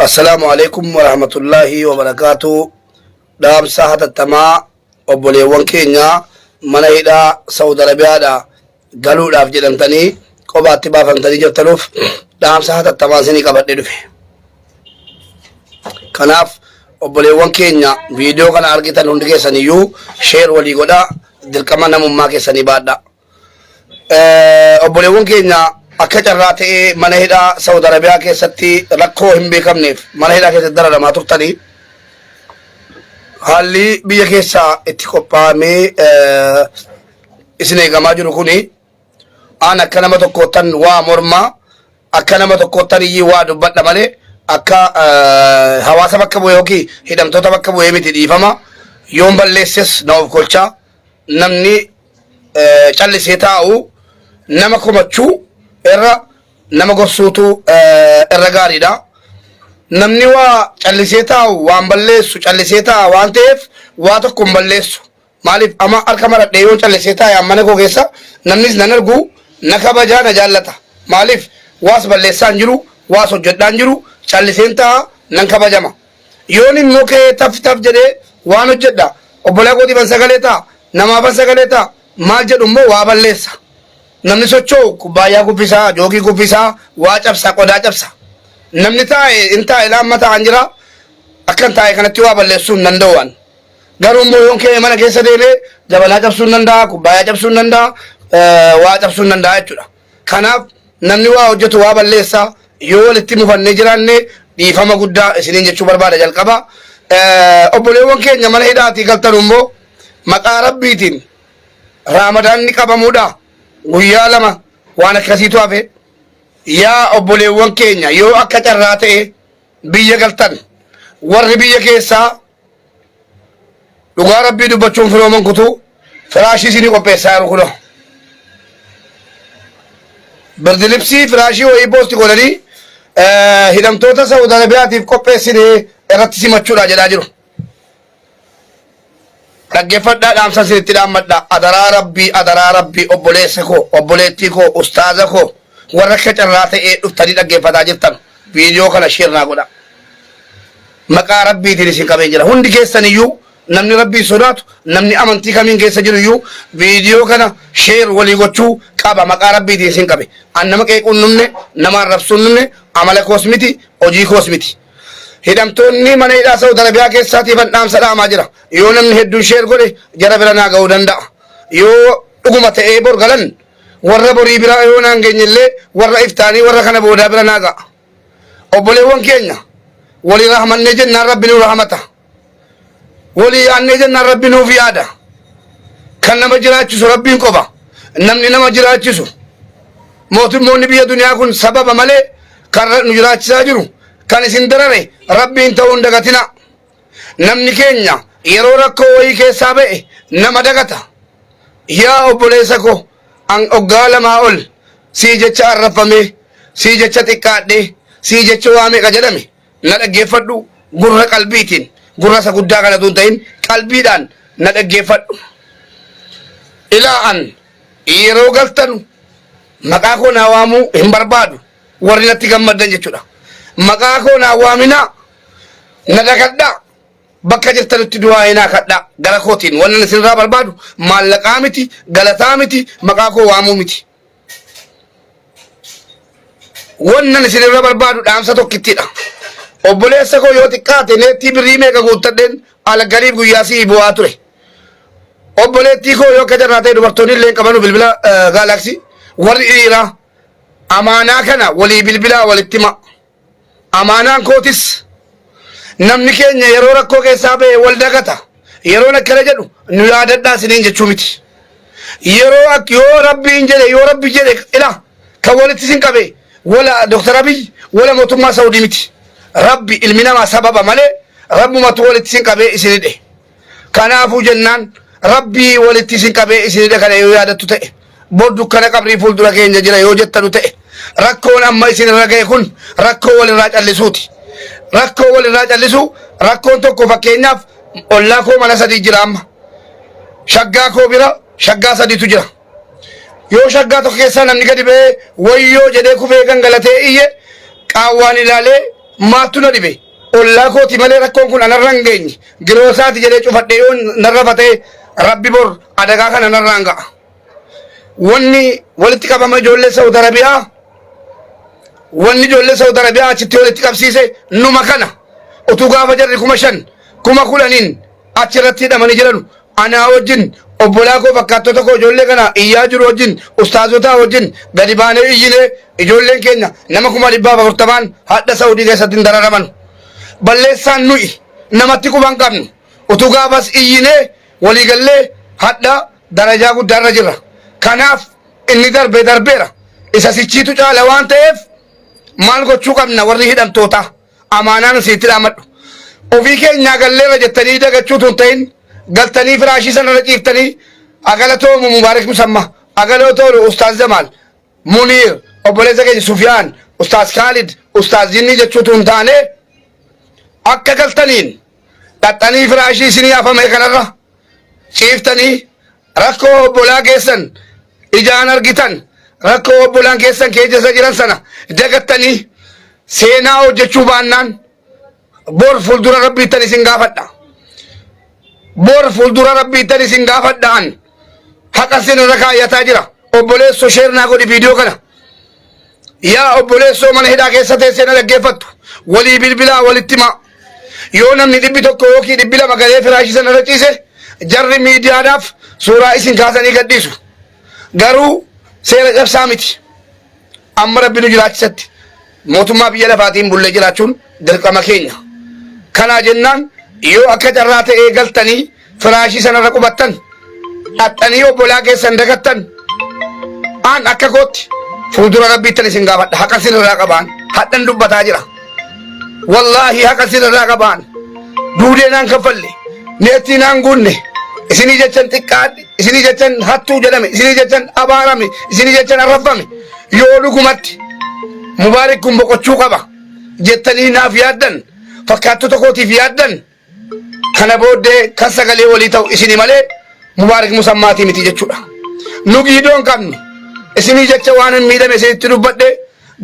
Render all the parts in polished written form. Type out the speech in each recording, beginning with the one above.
السلام عليكم ورحمة الله وبركاته. دام ساحة التما أبولي وانكينيا من إيدا سعود عربية دا قالوا لاف جلنتني قبات تبافنتني جبتلوف دام ساحة التما سيني قبات ندفع كناف أبولي وانكينيا فيديو كان أرغيتا نندكي سنيو شير ولي قدا دل كمان مماكي سني بادا أبولي وانكينيا akka carraa ta'ee mana hidhaa Saudi Arabiyaa keessatti rakkoo hin beekamneef mana hidhaa keessatti dararamaa turtanii haalli biyya keessaa itti qophaa'amee isin eegamaa jiru kuni aan akka nama tokkoottan waa mormaa akka nama tokkoottan iyyii waa dubbadha malee akka hawaasa bakka bu'ee yookiin hidhamtoota bakka bu'ee miti dhiifama yoon balleesses na of kolchaa namni callisee taa'u nama komachuu irra nama gorsuutu irra gaariidha. Namni waa callisee taa'u waan balleessu callisee taa'a waan ta'eef waa tokko hin balleessu. Maaliif ama harka maradhee yoon callisee taa'e mana koo keessa namnis nan argu na kabajaa na jaallata. Maaliif waas balleessaa hin jiru waas hojjedhaa hin jiru calliseen taa'a nan kabajama. Yoon immoo kee taf jedhee waan hojjedha obbolaa kootii ban sagalee taa'a namaa ban sagalee taa'a maal jedhu immoo waa balleessa. Namni socho'u kubbaayyaa gubbisaa joogii gubbisaa waa cabsaa qodaa cabsa namni taa'e in taa'e laamma taa'an jira akkan taa'e kanatti waa balleessuu hin danda'u garuu immoo yoon kee mana keessa deemee jabalaa cabsuu hin danda'a kubbaayyaa cabsuu hin danda'a waa cabsuu hin danda'a jechuudha. Kanaaf namni waa hojjetu waa balleessaa yoo walitti mufannee jiraanne dhiifama guddaa isiniin jechuu barbaada jalqaba. Obboleewwan keenya mana hidhaatii galtan immoo maqaa rabbiitiin raamadaanni qabamuudha. Guyyaa lama waan akkasiitu hafe yaa obboleewwan keenya yoo akka carraa ta'e biyya galtan warri biyya keessaa dhugaa rabbii dubbachuun firooman kutuu firaashii isinii qopheessaa jiru kuno birdilibsii firaashii wayii poosti godhanii hidhamtoota Saudi Arabiyaatiif qopheessinee irratti simachuudha jedhaa jiru. Dhaggeeffadhaa dhaamsa isinitti dhaammadha. Adaraa rabbii obboleessa koo obboleettii koo ustaaza koo warra akka carraa ta'ee dhuftanii dhaggeeffataa jirtan viidiyoo kana sheernaa godha. Maqaa rabbiitiin isin qabee jira. Hundi keessan iyyuu namni rabbii sodaatu namni amantii kamiin keessa jiru iyyuu viidiyoo kana sheer walii gochuu qaba. Maqaa rabbiitiin isin qabe. An nama qeequun numne nama arrabsuun numne amala koos miti hojii koos miti. Hidhamtoonni mana hidhaa Saudi Arabiyaa keessaatiif dhaamsa dhaamaa jira. Yoo namni hedduun sheer godhe jara bira naa ga'uu danda'a. Yoo dhuguma ta'ee bor galan warra borii biraa yoo naan geenyellee warra iftaanii warra kana boodaa bira naa ga'a. Obboleewwan keenya walii rahmannee jennaan rabbi nuu rahmata. Walii yaannee jennaan rabbi nuuf yaada. Kan nama jiraachisu rabbiin qofa. Namni nama jiraachisu mootummoonni biyya duniyaa kun sababa malee kan nu jiraachisaa jiru. Kan isin darare rabbiin ta'uun dagatina. Namni keenya yeroo rakkoo wayii keessaa ba'e nama dagata. Yaa obboleessa koo an oggaa lamaa ol sii jecha arrafame sii jecha xiqqaadhe sii jecha waa meeqa jedhame na dhaggeeffadhu gurra qalbiitiin gurra isa guddaa kana tun ta'in qalbiidhaan na dhaggeeffadhu. Ilaa an yeroo galtanu maqaa koo naa waamuu hin barbaadu warri natti gammaddan jechuudha. Maqaa koo naa waaminaa na dhaggadhaa bakka jirtanitti du'aa hinaa kadhaa gara kootiin wannan isinirraa barbaadu maallaqaa miti galataa miti maqaa koo waamuu miti. Wannan isinirraa barbaadu dhaamsa tokkittiidha. Obboleessa koo yoo xiqqaate neettii birrii meeqa guuttadheen algaliif guyyaa sii bu'aa ture. Obboleettii koo yoo akka carraa ta'e dubartoonni illee qabanu bilbila gaalaksii warri dhiiraa amaanaa kana walii bilbilaa walitti hima. Amaanaan kootis namni keenya yeroo rakkoo keessaa ba'e wal dagata. Yeroon akkana jedhu nu yaadadhaa isiniin jechuu miti. Yoo rabbiin jedhe yoo rabbi jedhe ila kan walitti isin qabe wala Dr. Abiy wala mootummaa Saudii miti. Rabbi ilmi namaa sababa malee rabbumatu walitti isin qabee isin hidhe. Kanaafuu jennaan rabbii walitti isin qabee isin hidhe kana yoo yaadattu ta'e bor dukkana qabrii fuuldura keenya jira yoo jettanu ta'e. Rakkoon amma isin irra ga'e kun rakkoo walirraa callisuuti. Rakkoo walirraa callisu rakkoon tokko fakkeenyaaf ollaa koo mana sadii jira amma. Shaggaa koo bira shaggaa sadiitu jira. Yoo shaggaa tokko keessaa namni gadi ba'ee wayyoo jedhee kufee gangalatee iyye qaawwaan ilaalee maattu na dhibe ollaa kooti malee rakkoon kun anarra hin geenye giroosaati jedhee cufadhee yoo narra fatee rabbi bor adagaa kana narraan ga'a. Wanni walitti qabama ijoollee Saudi Arabiyaa wanni ijoollee Saudi Arabiyaa achitti walitti qabsiise numa kana utuu gaafa jarri 5,000 10,000 achirratti hidhamanii jiran anaa wajjin obbolaa koo fakkaattota koo ijoollee kana iyyaa jiru wajjin ustaazotaa wajjin gadi baanee iyyinee ijoolleen keenya nama 140 hadha Saudii keessatti hin dararaman balleessaan nuyi namatti quban qabnu utuu gaafas iyyinee waliigallee hadha darajaa guddaarra jirra. Kanaaf inni darbeera isa sichiitu caala waan ta'eef maal gochuu qabna warri hidhamtoota amaanaan sitti dhaamadhu ofii keenyaa galleera jettanii dagachuutu hin ta'in galtanii firaashii sanarra ciiftanii agalatoomu Mubaarak Musammaa agalatoomu Ustaaz Jamaal Muniir obboleessa keenya Sufyaan Ustaaz Khalid Ustaaz Jinni jechuutu hin taane akka galtaniin dhaxxanii firaashii isinii hafame kanarra ciiftanii rakkoo obbolaa keessan ijaan argitan rakkoo obbolaan keessan keessa jiran sana dagattanii seenaa hojjechuu baannaan bor fuuldura rabbiittan isin gaafadha. Bor fuuldura rabbiittan isin gaafadhaan haqa sinirra kaayyataa jira. Obboleessoo sheernaa godhi viidiyoo kana. Yaa obboleessoo mana hidhaa keessa teessee na dhaggeeffattu walii bilbilaa walitti himaa. Yoo namni 100 yookiin 200 galee firaashii sanarra ciise jarri miidiyaadhaaf suuraa isin kaasanii gadhiisu. Garuu seera cabsaa miti. Amma rabbi nu jiraachisatti mootummaa biyya lafaatiin bullee jiraachuun dirqama keenya. Kana jennaan yoo akka carraa ta'ee galtanii firaashii sanarra qubattan dhaxxanii obbolaa keessan dagattan aan akka kootti fuuldura rabbiittan isin gaafadha haqa sinirraa qabaan hadhan dubbataa jira. Wallaahi haqa sinirraa qabaan duudeenaan kaffalle neettiinaan guunne isinii jechan xiqqaadhi isinii jechan hattuu jedhame isinii jechan abaarame isinii jechan arrafame yoo dhugumatti Mubaarak kun boqochuu qaba jettanii naaf yaaddan fakkaattota kootiif yaaddan kana booddee kan sagalee walii ta'u isinii malee Mubaarak Musammaatii miti jechuudha. Nu giidoon qabnu isinii jecha waan hin miidhame isinitti dubbadhe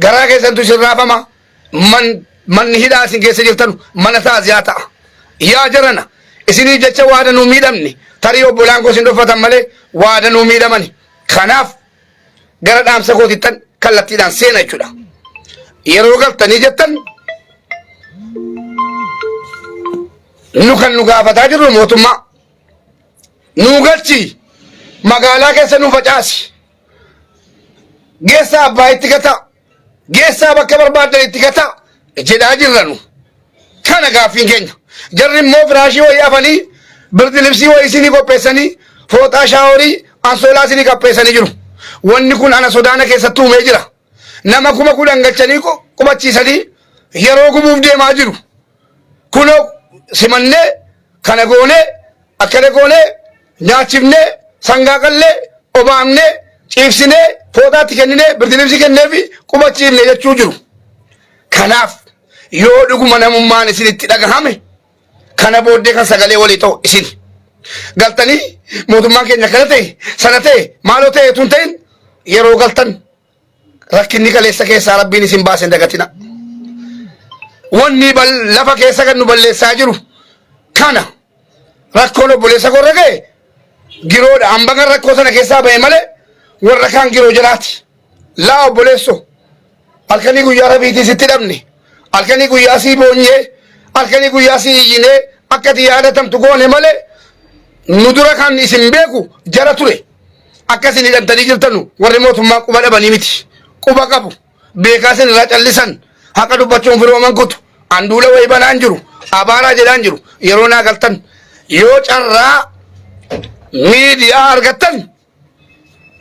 garaa keessantu isin raafama manni hidhaa isin keessa jirtan mana taaziyaa ta'a. Yaa jarana isinii jecha waada nu miidhamne tarii obbolaan koo isin dhuffatan malee waada nu miidhamani. Kanaaf gara dhaamsa kootittan kallattiidhaan seena jechuudha. Yeroo galtanii jettan nu kan nu gaafataa jirru mootummaa nu galchi magaalaa keessa nu facaasi geessaa abbaa itti gata geessaa bakka barbaaddan itti gata jedhaa jirranu kana gaaffiin keenya. Jarri immoo firaashii wayii afanii birdi libsii wayii isinii qopheessanii fooxaa shaaworii ansoolaa isinii qopheessanii jiru. Wanni kun ana sodaana keessatti uumee jira. Nama 10,000 galchanii qubachiisanii yeroo gumuuf deemaa jiru. Kunoo simannee kana goonee akkana goonee nyaachifnee sangaa qallee obaamnee ciibsinee fooxaatti kenninee birdi libsii kenneefi qubachiifnee jechuu jiru. Kanaaf yoo dhuguma namummaan isinitti dhagahame kana booddee kan sagalee walii ta'u isin galtanii mootummaan keenya kana ta'e sana ta'e maaloo ta'e tun ta'in yeroo galtan rakkinni kaleessa keessaa rabbiin isin baasen dagatina. Wanni lafa keessa kan nu balleessaa jiru kana rakkoon obboleessa korra ga'e giroodha hambagan rakkoo sana keessaa ba'e malee warra kaan giroo jiraati. Laa obboleesso halkanii guyyaa rabiitii sitti dhabne halkanii guyyaa sii boonyee halkanii guyyaa sii iyyinee akka ati yaadatamtu goone malee nu dura kan isin beeku jara ture akkasin hidhamtanii jirtanu warri mootummaa quba dhabanii miti quba qabu beekaa isin irraa callisan haqa dubbachuun firooman kutu anduula wayii banaan jiru abaaraa jedhaan jiru yeroo naa galtan yoo carraa miidiyaa argattan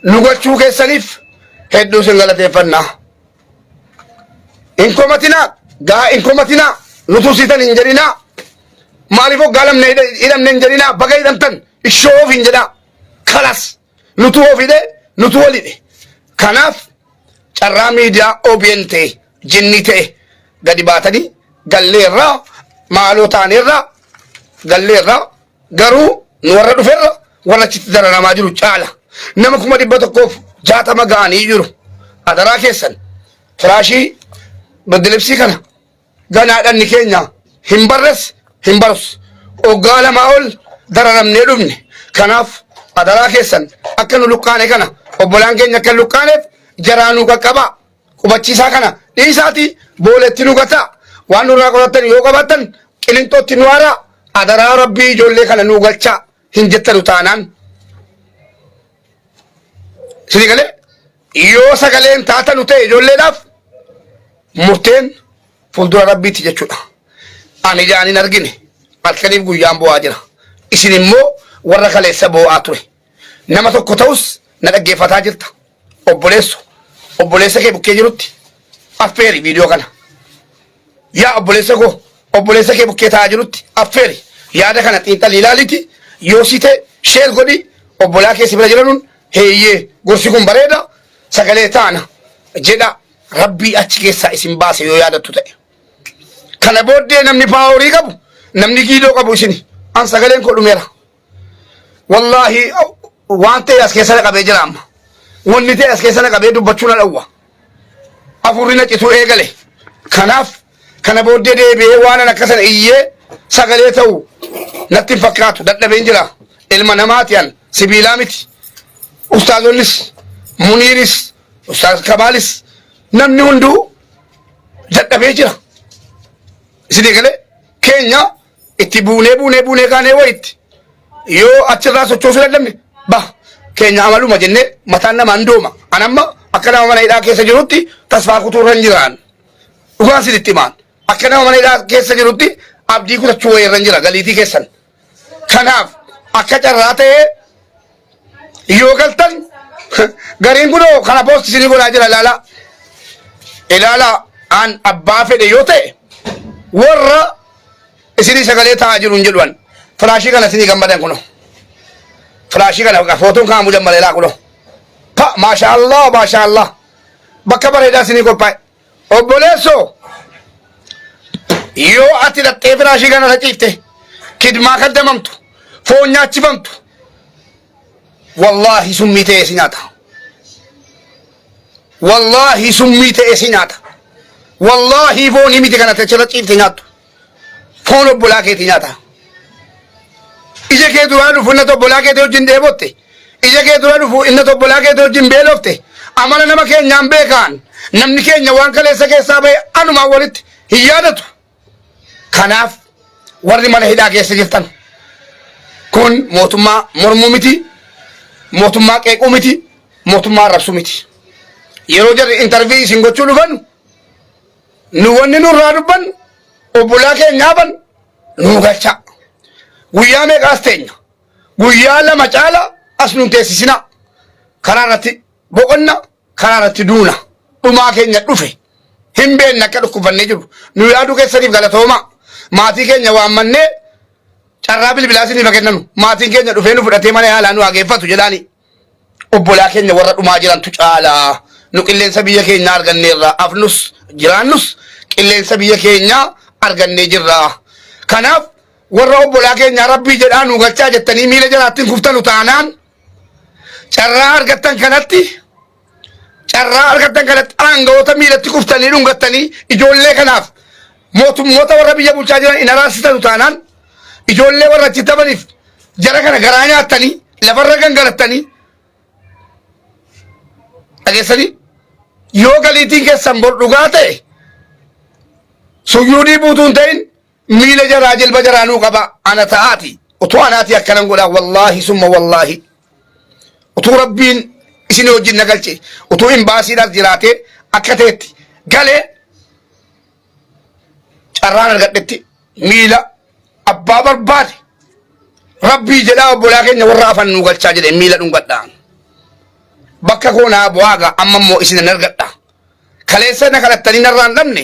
nu gochuu keessaniif hedduu isin galateeffannaa. In komatinaa nu tursiisan hin jedhinaa maaliif hoggaa hidhamne hin jedhinaa baga hidhamtan ishoof hin jedhaa kalas nutu oofidhe nutu walidhe. Kanaaf carraa miidiyaa OBN ta'e jinni ta'e gadi baatanii galleerraa maaloo taaneerraa galleerraa garuu nu warra dhuferra warra achitti dararamaa jiru caala nama 160 ga'anii jiru. Adaraa keessan firaashii birdi libsii kana ganaadhanni keenya hin barres hin barus oggaa lama ol dararamnee dhumne kanaaf adaraa keessan akka nu luqqaane kana obbolaan keenya akka luqqaaneef jaraa nu qaqqabaa qubachiisaa kana dhiisaati booletti nu gataa waan nurraa qorattan yoo qabattan qilintootti nu haaraa adaraa rabbii ijoollee kana nu galchaa hin jettanu taanaan sini galee yoo sagaleen taatanu ta'e ijoolleedhaaf murteen fuuldura rabbiitti jechuudha. Ani jaanin argine halkaniif guyyaan bo'aa jira. Isin immoo warra kaleessa bo'aa ture. Nama tokko ta'us na dhaggeeffataa jirta. Obboleessa kee bukkee jirutti affeeri viidiyoo kana. Yaa obboleessa kee bukkee taa'aa jirutti affeeri. Yaada kana xiinxalii ilaaliiti. Yoo si ta'e sheer godhi obbolaa kee si bira jiranuun heeyyee gorsi kun bareeda sagalee taana jedha rabbii achi keessaa isin baase yoo yaadattu ta'e. Kana booddee namni paaworii qabu namni giidoo qabu isin an sagaleen koo dhumeera. Wallaahi waan ta'e as keessa na qabee jira amma. Wanni ta'e as keessa na qabee dubbachuu na dhawwa. Afurri na cituu eegale. Kanaaf kana booddee deebi'ee waan akkasana iyyee sagalee ta'u natti hin fakkaatu dadhabeen jira. Ilma namaati an sibiilaa miti. Ustaazonnis Muniiris Ustaaz Kamaalis namni hunduu dadhabee jira. Isin galee keenya itti buunee kaanee wayitti yoo achirraa sochoosuu dadhabne bah keenya amaluma jennee mataan namaan dooma. An amma akka nama mana hidhaa keessa jirutti tasfaa kutuurra hin jiraan. Dhugaan sinitti himaan akka nama mana hidhaa keessa jirutti abdii kutachuu wayirra hin jira galiitii keessan. Kanaaf akka carraa ta'ee yoo galtan gariin kunoo kana poosti isinii godhaa jira ilaalaa an abbaa fedhe yoo ta'e warra isinii sagalee taa'aa jiru hin jedhuan firaashii kana isinii gammadan kuno firaashii kana footoon kaamu jammareelaa kuno pa maashaallah bakka bareedaa isinii qophaa'e obboleessoo yoo ati dhattee firaashii kana raciifte kidmaa kaddamamtu foon nyaachifamtu wallahi summii ta'ee si nyaata. Wallahi summii ta'ee si nyaata. Wallahi foonii miti kana achirra ciifte nyaattu. Foon obbolaa keetii nyaata. Ija kee duraa dhufu inni obbolaa keetii wajjin dheebotte. Ija kee duraa dhufu inni obbolaa keetii wajjin beelofte. Amala nama keenyaan beekaan namni keenya waan kaleessa keessaa bahe anumaan walitti hin yaadatu. Kanaaf warri mana hidhaa keessa jirtan kun mootummaa mormuu miti. Mootummaa qeequu miti, mootummaa arrabsuu miti. Yeroo jarri intarvii isin gochuu dhufan nu wanni nurraa dubban obbolaa keenyaaban nu galcha. Guyyaa meeqaas teenya guyyaa lama caala as nu teessisina. Karaa irratti boqonna karaa irratti duuna dhumaa keenya dhufe hin beekne akka dhukkubannee jiru nu yaaduu keessaniif galatooma. Maatii keenya waammannee carraa bilbilaa isiniif kennanu maatiin keenya dhufee nu fudhatee mana yaalaa nu hageeffatu jedhaani obbolaa keenya warra dhumaa jirantu caalaa nu qilleensa biyya keenya arganneerra afnus jiraannus qilleensa biyya keenya argannee jirra. Kanaaf warra obbolaa keenya rabbii jedhaa nu galchaa jettanii miila jalaatti kuftanu taanaan carraa argattan kanatti aangawoota miilatti kuftanii dhungattanii ijoollee kanaaf mootummoota warra biyya bulchaa jiran in araarsitanu taanaan ijoollee warra achi taphaniif jara kana garaa nyaattanii lafarra gangalattanii dhageessanii yoo galiitiin keessan bor dhugaa ta'e suyyuudii buutuun ta'in miila jaraa jilba jaraanuu qaba ana ta'aati utuu anaati akkanan godhaa wallaahi summa wallaahi utuu rabbiin isin wajjin na galche utuu hin baasiidhaas jiraatee akka ta'etti galee carraan argadhetti miila abbaa barbaade rabbii jedhaa obbolaa keenya warra afan nu galchaa jedhe miila dhungadhaa bakka koonaa bu'aaga amma immoo isin argadha kaleessa na kadhattanii narraa hin dhabne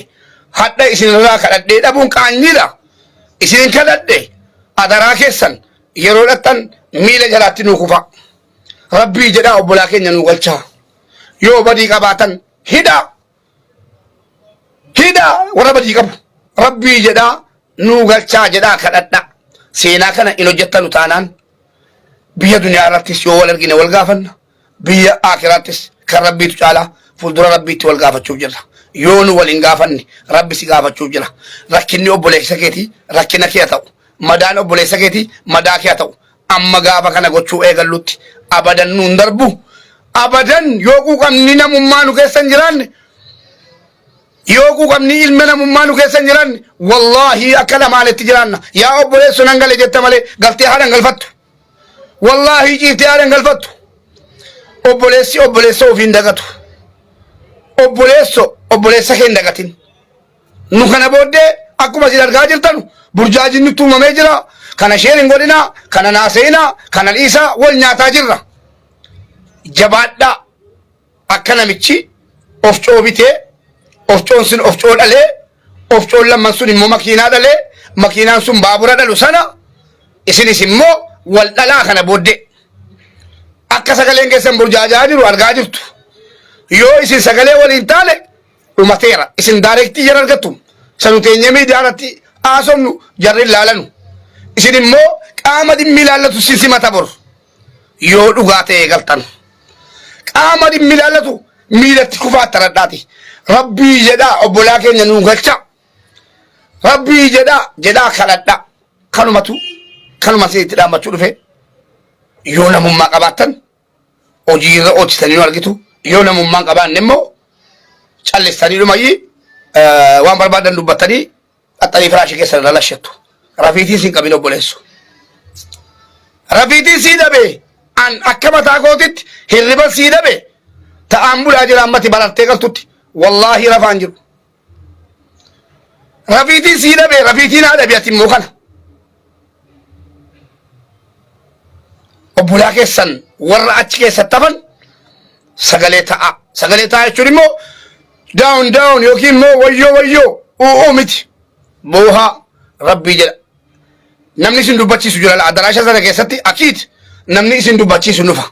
hadha isinirraa kadhadhee dhabuun qaanyiidha isinin kadhadhe adaraa keessan yeroo dhattan miila jalaatti nu kufa rabbii jedhaa obbolaa keenya nu galchaa yoo badii qabaatan hidhaa warra badii qabu rabbii jedhaa nu galchaa jedhaa kadhadha seenaa kana in hojjettanu taanaan biyya duniyaa irrattis yoo wal argine wal gaafanna biyya aakiraattis kan rabbiitu caalaa fuuldura rabbiitti wal gaafachuuf jirra. Yoo nu wal hin gaafanne rabbi si gaafachuuf jira. Rakkinni obboleessa keetii rakkina kee haa ta'u. Madaan obboleessa keetii madaa kee haa ta'u. Amma gaafa kana gochuu eegallutti abadan nuun darbu. Abadan yoo quuqamni namummaa nu keessa hin jiraanne yoo quuqamni ilma namummaa nu keessa hin jiraanne wallaahi akka lamaanitti jiraanna. Yaa obboleessu nan gale jetta malee galtee haadhan galfattu. Wallaahi ciiftee haadhan galfattu. Obboleessi obboleessa ofiin dagatu. Obboleessa kee hin dagatin. Nu kana booddee akkuma isin argaa jirtan burjaajin nutti uumamee jira. Kana sheen hin godhinaa, kana naaseenaa, kana dhiisaa wal nyaataa jirra. Jabaadhaa akka namichi of coobitee of coonsin of coo dhalee of coon lamman sun immoo makiinaa dhalee makiinaan sun baabura dhalu sana isinis immoo wal dhalaa kana booddee akka sagaleen keessan burjaajaa jiru argaa jirtu. Yoo isin sagalee waliin taane dhumateera. Isin daareektii jara argattu. Sanu teenyee miidiyaarratti haasofnu jarri ilaalanu. Isin immoo qaama dhimmi ilaallatu simata bor. Yoo dhugaa ta'ee galtan. Qaama dhimmi ilaallatu miilatti kufaa taradhaati. Rabbii jedhaa obbolaa keenya nuu galcha. Rabbii jedhaa kadhadhaa. Kanuma itti dhaammachuu dhufe. Yoo namummaa qabaattan hojii irra hojjetanii nu argitu. Yoo namummaan qabaanne immoo callistanii dhumayyi waan barbaadan dubbattanii qaxxanii firaashii keessa irra lashattu. Rafiitiin siin qabin obboleessu. Rafiitiin sii dhabe an akka mataa kootitti hirriba sii dhabe ta'aan bulaa jira ammati barartee galtutti wallaahi rafaan jiru. Rafiitiin sii dhabe rafiitiin haa dhabe ati immoo kana. Obbolaa keessan warra achi keessatti hafan sagalee ta'a jechuun immoo daawun yookiin immoo wayyoo miti boohaa rabbii jedha. Namni isin dubbachiisu jira adaraasha sana keessatti akiit namni isin dubbachiisu nufa.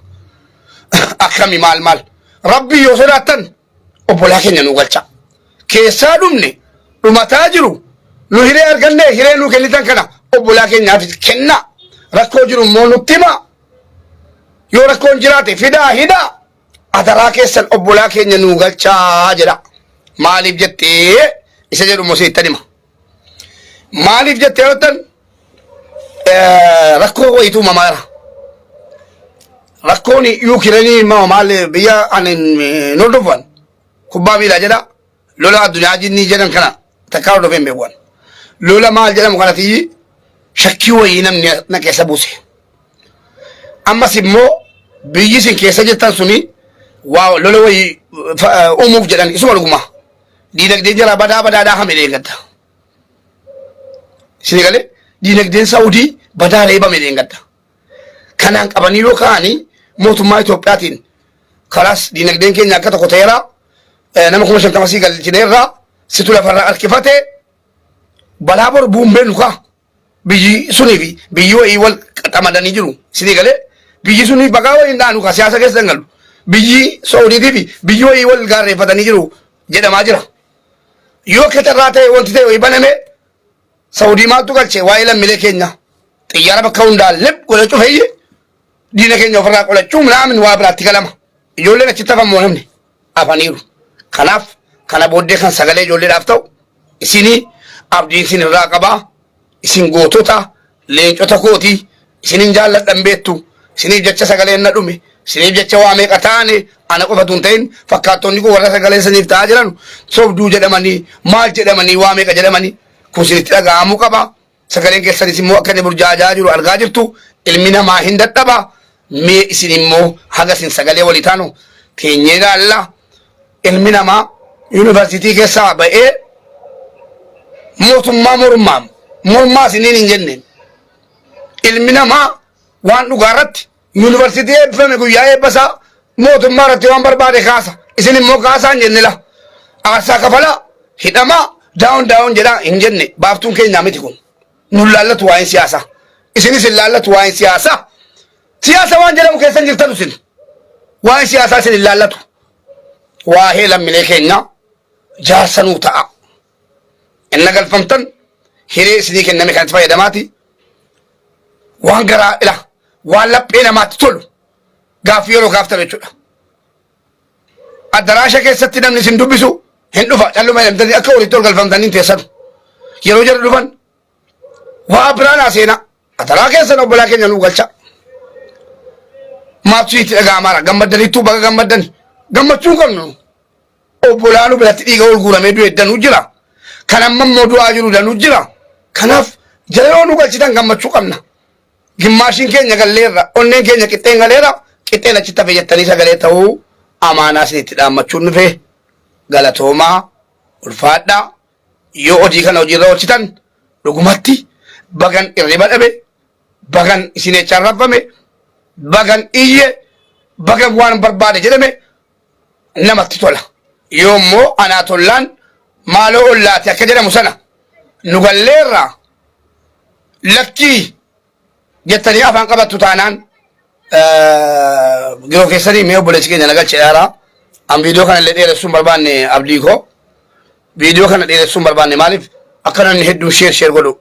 Akkami maal rabbii yoo sodaattan obbolaa keenya nu galcha. Keessaa dhumne dhumataa jiru nu hiree arganne hiree nu kennitan kana obbolaa keenyaaf kenna. Rakkoo jiru immoo nutti hima. Yoo rakkoon jiraate fidaa hidaa. Adaraa keessan obbolaa keenya nu galchaa jedha. Maaliif jettee isa jedhu mosiittan hima. Maaliif jettee yootan rakkoo wayituu mamaara. Rakkoon yuukiranii maal biyya anin nordofan kubbaa miilaa jedha. Lola addunyaa jinnii jedhan kana takkaa hordofeen beekuwan. Lola maal jedhamu kanatti shakkii wayii namni na keessa buuse. Ammas immoo biyyi isin keessa jettan suni waa lola wayii uumuuf jedhan isuma dhuguma. Diinagdeen jara badaadhaa hame deeggadda. Isin galee diinagdeen Saawudii badaa reebame deeggadda. Kanaan qabanii yoo ka'anii mootummaa Itoophiyaatiin kalaas diinagdeen keenya akka tokko ta'eera nama 50 galchineerraa situ lafarraa harkifate balaa bor buumbee nuka biyyi sunii fi biyyi wayii wal qaxamadanii jiru. Isin galee biyyi sunii bagaa wayii dhaanu ka siyaasa keessa dangalu. Biyyi Saawudiitii fi biyyi wayii wal gaarreeffatanii jiru jedhamaa jira. Yoo keterraa ta'e wanti ta'e wayii baname Saawudii maaltu galche waa'ee lammiilee keenya xiyyaara bakka hundaan lep godhachuu fayye diina keenya ofirraa qolachuu naamin waa biraatti galama. Ijoolleen achitti hafammoo namni afaniiru. Kanaaf kana booddee kan sagalee ijoolleedhaaf ta'u isinii abdiin isin irraa qabaa. Isin gootota leencota kootii isinin jaalladhan beektu isiniif jecha sagaleen na dhume. Isiniif jecha waa meeqa taane ana qofatu hin ta'in fakkaattonni kun warra sagalee isiniif ta'aa jiran sobduu jedhamanii maal jedhamanii waa meeqa jedhamanii kun isinitti dhaga'amuu qaba. Sagaleen keessanis immoo akka inni burjaajaa jiru argaa jirtu ilmi namaa hin dadhaba. Mee isin immoo haga isin sagalee walii taanu teenyee ilaalla. Ilmi namaa yuunivarsiitii keessaa ba'ee mootummaa mormaa isiniin hin jenneen. Ilmi namaa waan dhugaa irratti yuunivarsiitii eebbifame guyyaa eebbasaa mootummaa irratti waan barbaade kaasa. Isin immoo kaasaa hin jenne la. Aarsaa kafalaa hidhamaa daawun jedhaa hin jenne baaftuun keenyaa miti kun. Nun laallatu waa'een siyaasaa. Isinis hin laallatu waa'een siyaasaa. Siyaasa waan jedhamu keessan jirtan isin. Waa'een siyaasaa isin hin laallatu. Waa'ee lammiilee keenya jaarsa nuu ta'a. Inna galfamtan hiree isinii kenname kanatti fayyadamaati. Waan garaa ila. Waan laphee namaatti tolu gaaffii yeroo gaaftan jechuudha. addaraasha keessatti namni isin dubbisu hin dhufa calluma jedhamtanii akka walitti ol galfamtanii teessan yeroo jedhu dhufan waa biraan haaseenaa ataraa keessan obbolaa keenya nuu galcha maabsu itti dhaga'amaara gammaddaniittuu baga gammaddani gammachuu qabnu obbolaanu biratti dhiiga ol guuramee du'e danuu jira kan amma immoo du'aa jiru danuu jira kanaaf jala yoo nu galchitan gammachuu qabna gimmaashiin keenya galleerra onneen keenya qixxeen galeera qixxeen achitti hafe jettanii sagalee ta'uu amaanaa isinitti dhaammachuun dhufe galatoomaa ulfaadhaa yoo hojii kana hojiirra oolchitan dhugumatti bagan irriba dhabe bagan isin echarrafame bagan iyye bagan waan barbaade jedhame namatti tola yoo immoo anaa tollaan maaloo ollaati akka jedhamu sana nu galleerra lakkii jettanii afaan qabattu taanaan giroo keessanii mee obboleessi keenya nagalchee dhaaraa an viidiyoo kana illee dheeressuun barbaanne abdii koo viidiyoo kana dheeressuun barbaanne maaliif akka namni hedduun sheer godhu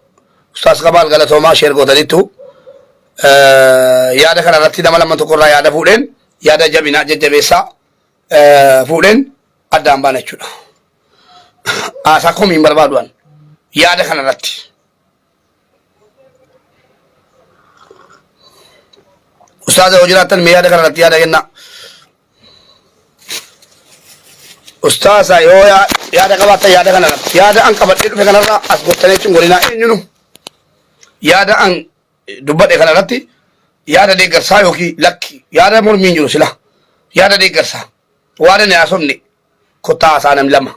ustaas Kamaal galatoomaa sheer gootanittu yaada kana irratti nama lama tokkorraa yaada fuudheen yaada jabinaa jajjabeessaa fuudheen addaan baana jechuudha. Aasaa komiin barbaadu'an yaada kana irratti. Ustaaza yoo jiraattan mee yaada kana irratti yaada kennaa. Ustaaza yoo yaada qabaattan yaada kana irratti yaada an qabadhee dhufe kanarraa as gottanii jechuun godinaa eenyunu yaada an dubbadhe kana irratti yaada deeggarsaa yookiin lakki yaada mormiin jiru sila yaada deeggarsaa waan inni haasofne kottaa haasaa namni lama.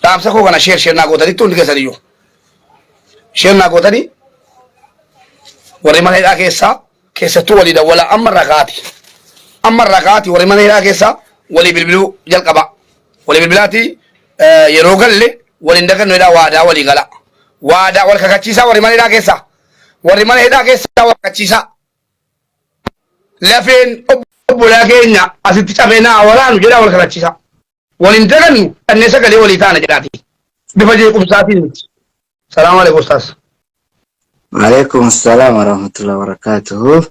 Dhaamsa koo kana sheer naa gootanitti hundi keessaniyyuu sheer naa gootanii warri mana hidhaa keessaa keessattuu walii dawwala amma irraa kaati warri mana hidhaa keessaa walii bilbiluu jalqaba walii bilbilaati yeroo galle waliin dagannu hidhaa waadaa walii gala waadaa wal kakachiisaa warri mana hidhaa keessaa wal kakachiisaa lafeen obbolaa keenya asitti cabeenaa waraanu jedhaa wal kakachiisaa waliin dagannu dhannee sagalee walii taana jedhaati bifa jeequmsaatiin miti. Salaamu alaikum ustaas. Waalaikum salaam warahmatullahi wabarakatuhu.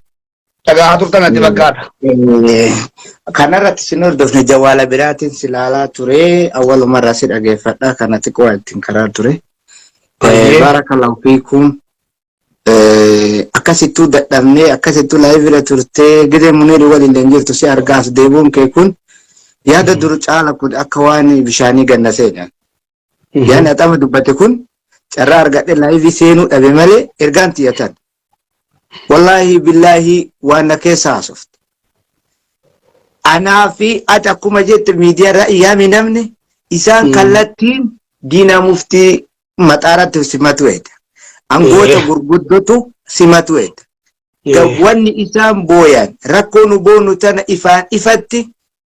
Dhagaa turtan ati fakkaata. Kanarratti sin hordofne jawaala biraatiin silaalaa ture awwalumarraa si dhageeffadha kanatti qo'a ittiin karaa ture. Barakallahu fiikum. Akkasittuu dadhabnee akkasittuu laayivira turtee gidee muniiru waliin jirtu si argaas deebuun kee kun yaada duru caala kun akka waan bishaanii gannaseedha. Yaani axama dubbate kun carraa argadhe laayivii seenuu dhabe malee ergaan xiyyaatan. Wallahi billahi waan na keessa haasofte. Anaa fi ati akkuma jette miidiyaa irraa iyyaami namni isaan kallattiin diina muftii maxaaratti simatu eeda. Angoota gurguddotu simatu eeda. Wanni isaan booyan rakkoo nu boonu tana ifaan ifatti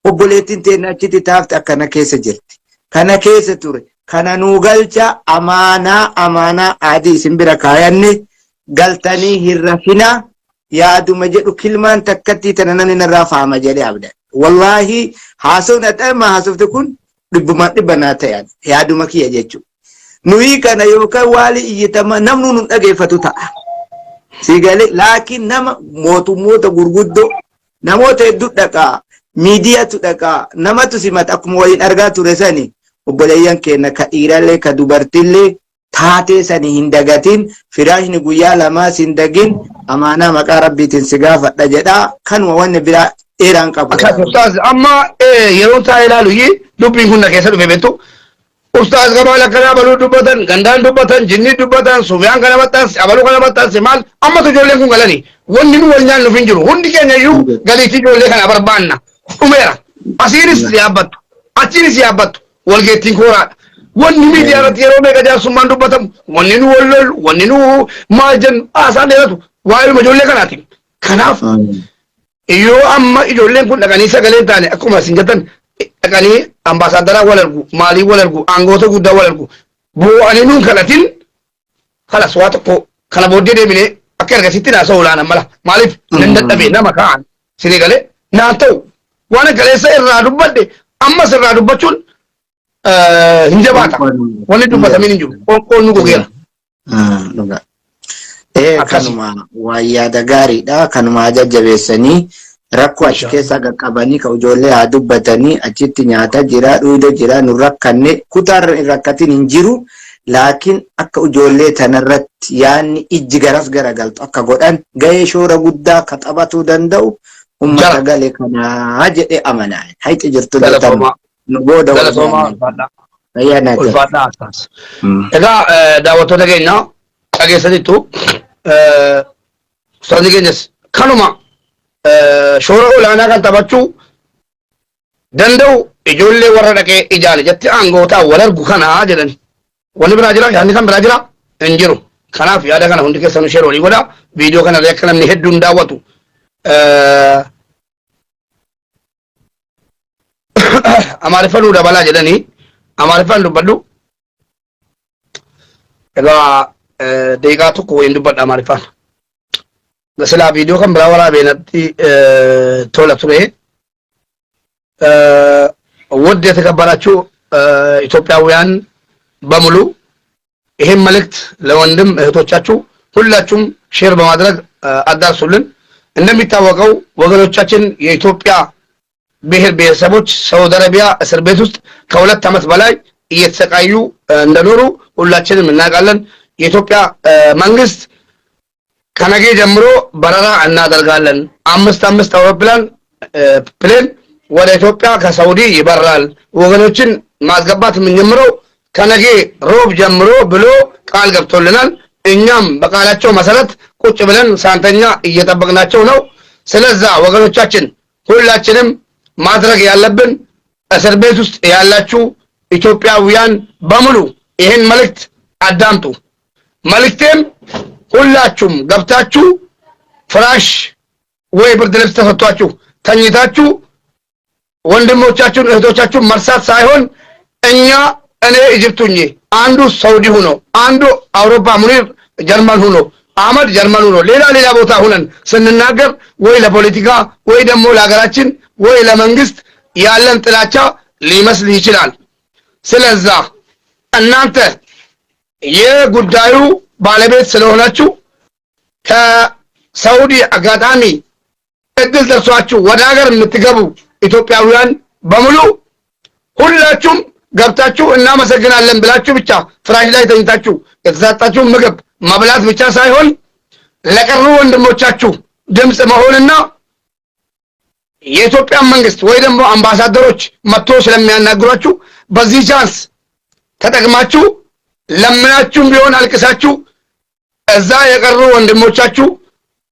obboleettiin teenya achitti taafte akkana keessa jirti. Kana keessa ture. Kana nuu galcha amaanaa adii isin bira kaayanne galtanii hin rafinaa yaaduma jedhu kilmaan takkatti tana namni narraa faama jedhee abdan. Wallahi haasofni adama haasofte kun dhibbanaa ta'an yaaduma kiyya jechuudha. Nuyi kana yookaan waali iyyatama namnu nu dhageeffatu ta'a. Sigalee laakiin nama mootummoota gurguddoo namoota hedduu dhaqaa miidiyaatu dhaqaa namatu simata akkuma waliin argaa ture sani obboleeyyan keenya ka dhiirallee ka dubartillee taatee sani hin dagatin firaashni guyyaa lamaa sin dagin amaanaa maqaa rabbiitiin si gaafadha jedhaa kanuma wanni biraa dheeraan qabu. Ustaaz amma yeroo taa'ee ilaalu dubbiin kun na keessa dhufe beektu ustaaz Kamaal akkanaa baluu dubbatan gandaan dubbatan jinni dubbatan sufyaan kana maxxansi abaluu kana maxxansi maal ammatu ijoolleen kun galanii wanni nu wal nyaannuuf hin jiru hundi keenya iyyuu galiitii ijoollee kana barbaanna dhumeera asiinis yaabbattu achiinis yaabbattu walgeettiin kooraadha. Wanni miidiyaa irratti yeroo meeqa jaarsummaan dubbatamu wanni nu wal lolu wanni nu maal jennu haasaan dheeratu waa'ee ijoollee kanaati. Kanaaf yoo amma ijoolleen kun dhaqanii sagalee hin taane akkuma isin jettan dhaqanii ambaasaadaraa wal argu maalii wal argu aangoota guddaa wal argu bu'anii nuun kadhatin kalas waa tokko kana booddee deebinee akka ergasitti naasa'u laanan mala maaliif nan dadhabee nama ka'an sinii galee naan ta'u waan galeessa irraa dubbadde ammas irraa dubbachuun hin jabaata wanni dubbatamiin hin jiru qoon nu gogeera. kanuma wayyaada gaariidha kanuma jajjabeessanii rakkoo achi keessa qaqqabanii ka ijoollee haa dubbatanii achitti nyaata jira dhuuda jira nu rakkanne kutaarra hin rakkatin hin jiru laakiin akka ijoollee tanarratti yaanni ijji garas garagaltu akka godhan gahee shoora guddaa ka taphatuu danda'u ummata galee kanaa jedhee amanaa hayti jirtu nu booda egaa daawwattoota keenya dhageessaniittu ustaazii keenyas kanuma shoora olaanaa kan taphachuu danda'u ijoollee warra dhaqee ijaale jetti aangootaa wal argu kanaa jedhan wanni biraa jira yaadni kan biraa jira hin jiru kanaaf yaada kana hundi keessanuu sheer walii godha viidiyoo kana akka namni hedduun daawwatu amaariffaan nu dabalaa jedhanii amaariffaan dubbadhu egaa deeqaa tokko wayin dubbadha amaariffaan silaa viidiyoo kan biraa waraabeenatti tola ture ውድ የተከበራችሁ ኢትዮጵያውያን በሙሉ ይሄን መልእክት ለወንድም እህቶቻችሁ ሁላችሁም ሼር በማድረግ አዳርሱልን። እንደሚታወቀው ወገኖቻችን የኢትዮጵያ ብሔር ብሔረሰቦች ሳውዲ አረቢያ እስር ቤት ውስጥ ከሁለት ዓመት በላይ እየተሰቃዩ እንደኖሩ ሁላችንም እናውቃለን። የኢትዮጵያ መንግስት ከነገ ጀምሮ በረራ እናደርጋለን። አምስት አውሮፕላን ፕሌን ወደ ኢትዮጵያ ከሳውዲ ይበራል። ወገኖችን ማስገባት የምንጀምረው ከነገ ሮብ ጀምሮ ብሎ ቃል ገብቶልናል። እኛም በቃላቸው መሰረት ቁጭ ብለን ሳንተኛ እየጠበቅናቸው ነው። ስለዚህ ወገኖቻችን ሁላችንም ማድረግ ያለብን እስር ቤት ውስጥ ያላችሁ ኢትዮጵያውያን በሙሉ ይሄን መልእክት አዳምጡ። መልእክቴም ሁላችሁም ገብታችሁ ፍራሽ ወይ ብርድ ልብስ ተሰጥቷችሁ ተኝታችሁ ወንድሞቻችሁን እህቶቻችሁን መርሳት ሳይሆን እኔ ኢጅፕት ሁኜ አንዱ ሳውዲ ሆኖ አንዱ አውሮፓ ሙኒር ጀርመን ሆኖ አህመድ ጀርመን ሆኖ ሌላ ቦታ ሆነን ስንናገር ወይ ለፖለቲካ ወይ ደግሞ ለሀገራችን ወይ ለመንግስት ያለን ጥላቻ ሊመስል ይችላል። ስለዚህ እናንተ የጉዳዩ ባለቤት ስለሆናችሁ ከሳውዲ አጋጣሚ እድል ደርሷችሁ ወደ ሀገር የምትገቡ ኢትዮጵያውያን በሙሉ ሁላችሁም ገብታችሁ እናመሰግናለን ብላችሁ ብቻ ፍራሽ ላይ ተኝታችሁ የተሰጣችሁ ምግብ መብላት ብቻ ሳይሆን ለቀሩ ወንድሞቻችሁ ድምጽ መሆንና የኢትዮጵያ መንግስት ወይ ደግሞ አምባሳደሮች መጥቶ ስለሚያናግሯችሁ በዚህ ቻንስ ተጠቅማችሁ ለምናችሁም ቢሆን አልቅሳችሁ እዛ የቀሩ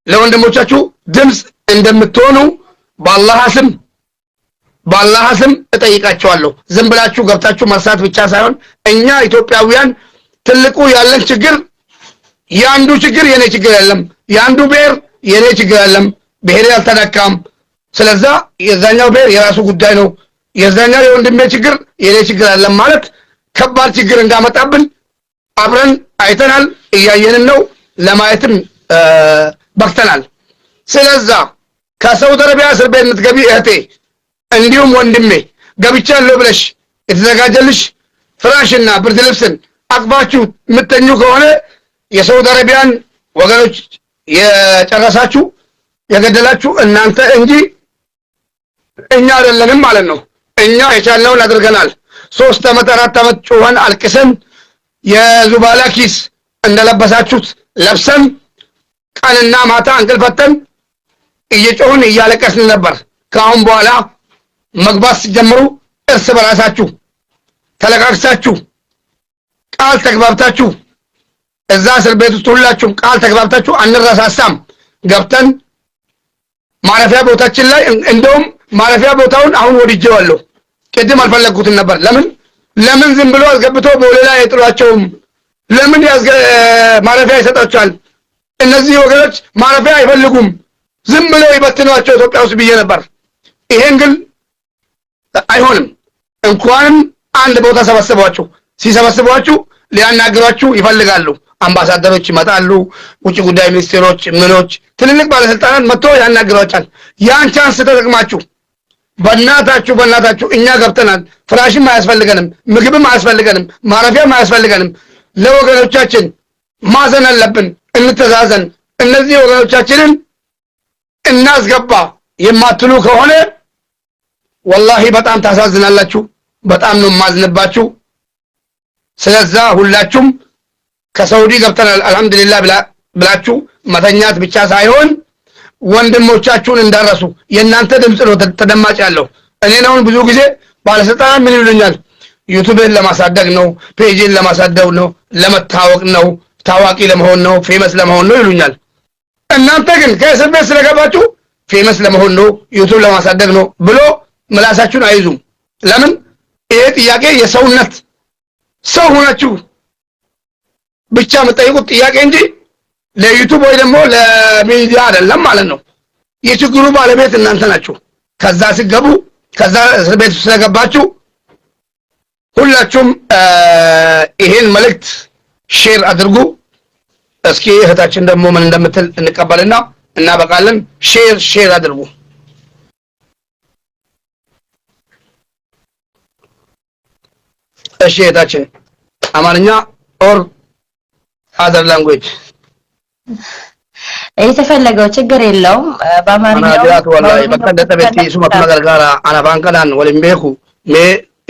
ለወንድሞቻችሁ ድምጽ እንደምትሆኑ በአላህ ስም እጠይቃችኋለሁ። ዝም ብላችሁ ገብታችሁ መርሳት ብቻ ሳይሆን እኛ ኢትዮጵያውያን ትልቁ ያለን ችግር ያንዱ ችግር የኔ ችግር አይደለም፣ ያንዱ ብሔር የኔ ችግር አይደለም፣ ብሔር ያልተነካም። ስለዚህ የዛኛው ብሔር የራሱ ጉዳይ ነው፣ የዛኛው የወንድሜ ችግር የኔ ችግር አይደለም ማለት ከባድ ችግር እንዳመጣብን አብረን አይተናል፣ እያየንን ነው፣ ለማየትም በቅተናል። ስለዚህ ከሳውዲ አረቢያ እስር ቤት የምትገቢ እህቴ እንዲሁም ወንድሜ ገብቻለሁ ብለሽ የተዘጋጀልሽ ፍራሽና ብርድ ልብስን አቅፋችሁ የምትተኙ ከሆነ የሳውዲ አረቢያን ወገኖች የጨረሳችሁ የገደላችሁ እናንተ እንጂ እኛ አይደለንም ማለት ነው። እኛ የቻልነውን አድርገናል። 3 ዓመት 4 ዓመት ጮኸን አልቅሰን የዙባላ ኪስ እንደለበሳችሁት ለብሰን ቀንና ማታ እንቅልፈተን እየጮህን እያለቀስን ነበር። ከአሁን በኋላ መግባት ሲጀምሩ እርስ በራሳችሁ ተለቃቅሳችሁ ቃል ተግባብታችሁ እዛ እስር ቤት ውስጥ ሁላችሁም ቃል ተግባብታችሁ አንረሳሳም ገብተን ማረፊያ ቦታችን ላይ እንደውም ማረፊያ ቦታውን አሁን ወድጄዋለሁ። ቅድም አልፈለግኩትም ነበር። ለምን ዝም ብሎ አስገብቶ በሌላ አይጥሏቸውም? ለምን ማረፊያ ይሰጣቸዋል? እነዚህ ወገኖች ማረፊያ አይፈልጉም፣ ዝም ብለው ይበትኗቸው ኢትዮጵያ ውስጥ ብዬ ነበር። ይሄን ግን አይሆንም። እንኳንም አንድ ቦታ ሲሰበስቧችሁ ሊያናግሯችሁ ይፈልጋሉ። አምባሳደሮች ይመጣሉ፣ ውጭ ጉዳይ ሚኒስቴሮች፣ ምኖች፣ ትልልቅ ባለስልጣናት መጥቶ ያናግሯቸዋል። ያን ቻንስ ተጠቅማችሁ በእናታችሁ እኛ ገብተናል፣ ፍራሽም አያስፈልገንም፣ ምግብም አያስፈልገንም፣ ማረፊያም አያስፈልገንም፣ ለወገኖቻችን ማዘን አለብን። እንተዛዘን እነዚህ ወገኖቻችንን እናስገባ የማትሉ ከሆነ ወላሂ በጣም ታሳዝናላችሁ በጣም ነው ማዝንባችሁ ስለዛ ሁላችሁም ከሳውዲ ገብተናል አልহামዱሊላህ ብላችሁ መተኛት ብቻ ሳይሆን ወንድሞቻችሁን እንዳረሱ የናንተ ድምጽ ነው ተደማጭ ያለው እኔ ነው ብዙ ጊዜ ባለስልጣን ምን ይሉኛል ዩቲዩብን ለማሳደግ ነው ፔጅን ለማሳደግ ነው ለመታወቅ ነው ታዋቂ ለመሆን ነው ፌመስ ለመሆን ነው ይሉኛል እናንተ ግን ከእስር ቤት ስለገባችሁ ፌመስ ለመሆን ነው ዩቲዩብ ለማሳደግ ነው ብሎ ምላሳችሁን አይዙም ለምን ይሄ ጥያቄ የሰውነት ሰው ሆናችሁ ብቻ መጠየቁት ጥያቄ እንጂ ለዩቲዩብ ወይ ደግሞ ለሚዲያ አይደለም ማለት ነው የችግሩ ባለቤት እናንተ ናችሁ ከዛ ሲገቡ ከዛ እስር ቤት ስለገባችሁ ሁላችሁም ይሄን መልእክት ሼር አድርጉ እስኪ እህታችን ደግሞ ምን እንደምትል እንቀበልና እናበቃለን ሼር አድርጉ እሺ እህታችን አማርኛ ኦር other language የተፈለገው ችግር የለውም በአማርኛ አናዲያት ወላሂ በቀደተ ቤት ሱመት ነገር ጋር አናባንከዳን ወልምቤኩ ሜ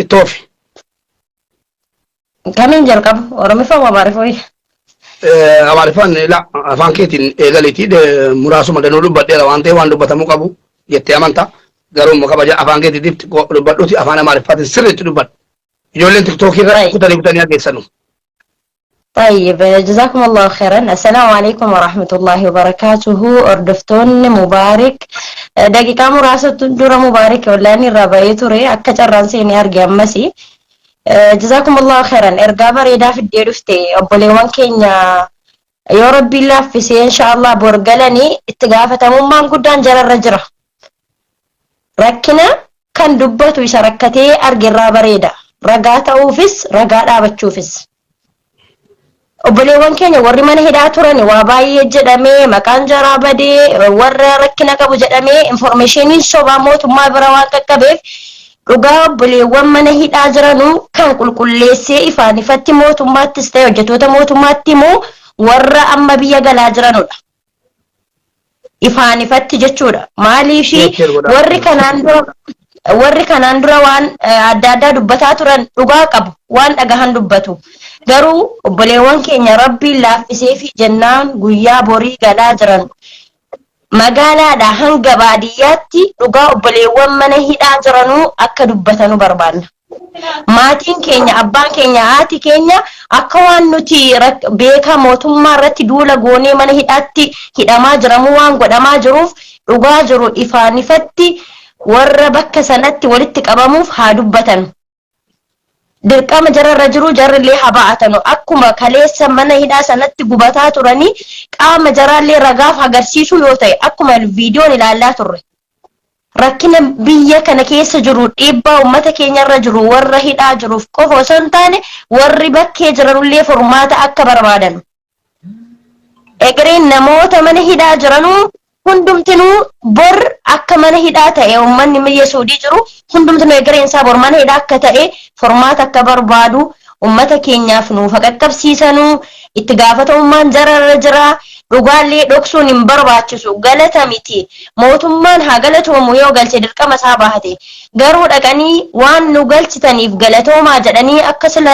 ኢቶፊ ከምን ጀልቀም ኦሮሚፋ ወባሪፎይ አማሪፋን ላ አፋንኬቲን ኤጋሊቲ ሙራሱ መደኑ ዱበዴራ ዋንቴ ዋን ዱበተሙ ቀቡ የት ያመንታ ገሩ መከበጃ አፋንኬቲ ዲፍት ዱበዱቲ አፋና ማሪፋት ስርት ዱበድ ይጆለን ቲክቶክ ይራ ኩተሪ ያገሰኑ طيب جزاكم الله خيرا السلام عليكم ورحمة الله وبركاته أردفتون مبارك دقيقة مراسة دورة مبارك ولاني ربايتو ري أكتر رانسيني أرقام مسي جزاكم الله خيرا إرقابة ريدا في الديروفتي أبوليوان كينيا يا ربي الله في سي إن شاء الله بورقلني اتقافة ممان قدان جرى الرجرة ركنا كان دبتو يشاركتي أرقي الرابة ريدا رقات أوفيس رقات أبتشوفيس obboleewwan keenya warri mana hidhaa turan waa baay'ee jedhamee maqaan jaraa badee warra rakkina qabu jedhamee informationin sobaa mootummaa bira waan qaqqabeef dhugaa obboleewwan mana hidhaa jiranu kan qulqulleessee ifaan ifatti mootummaattis ta'e hojjettoota mootummaatti immoo warra amma biyya galaa jiranudha ifaan ifatti jechuudha maaliif warri kanaan dura waan adda addaa dubbataa turan dhugaa qabu waan dhagahan dubbatu garuu obboleewwan keenya rabbiin laaffisee fi jannaan guyyaa borii galaa jiran magaalaadha hanga baadiyyaatti dhugaa obboleewwan mana hidhaa jiranuu akka dubbatanu barbaanna maatiin keenya abbaan keenya haati keenya akka waan nuti beeka mootummaa irratti duula goonee mana hidhaatti hidhamaa jiramu waan godhamaa jiruuf dhugaa jiru ifaan ifatti warra bakka sanatti walitti qabamuuf haa dubbatan dirqama jararra jiru jarrillee habaatanu akkuma kaleessa mana hidhaa sanatti gubataa turani qaama jarallee ragaaf agarsiisu yoo ta'e akkuma viidiyoon ilaalaa turre rakkina biyya kana keessa jiru dhiibbaa ummata keenyarra jiru warra hidhaa jiruuf qofa osoo hin taane warri bakkee jiranullee furmaata akka barbaadan egereen namoota mana hidhaa jiranuu hundumtinuu bor akka mana hidhaa ta'e ummanni biyya Saudi jiru hundumtinuu egereen isaa bor mana hidhaa akka ta'e furmaata akka barbaadu ummata keenyaaf nuuf qaqqabsiisanu itti gaafatamummaan jararra jira dhugaallee dhoksuun hin barbaachisu galata miti mootummaan haa galatomu yoo galche dirqama isaa baate garuu dhaqanii waan nu galchitaniif galatoomaa jedhanii akka sila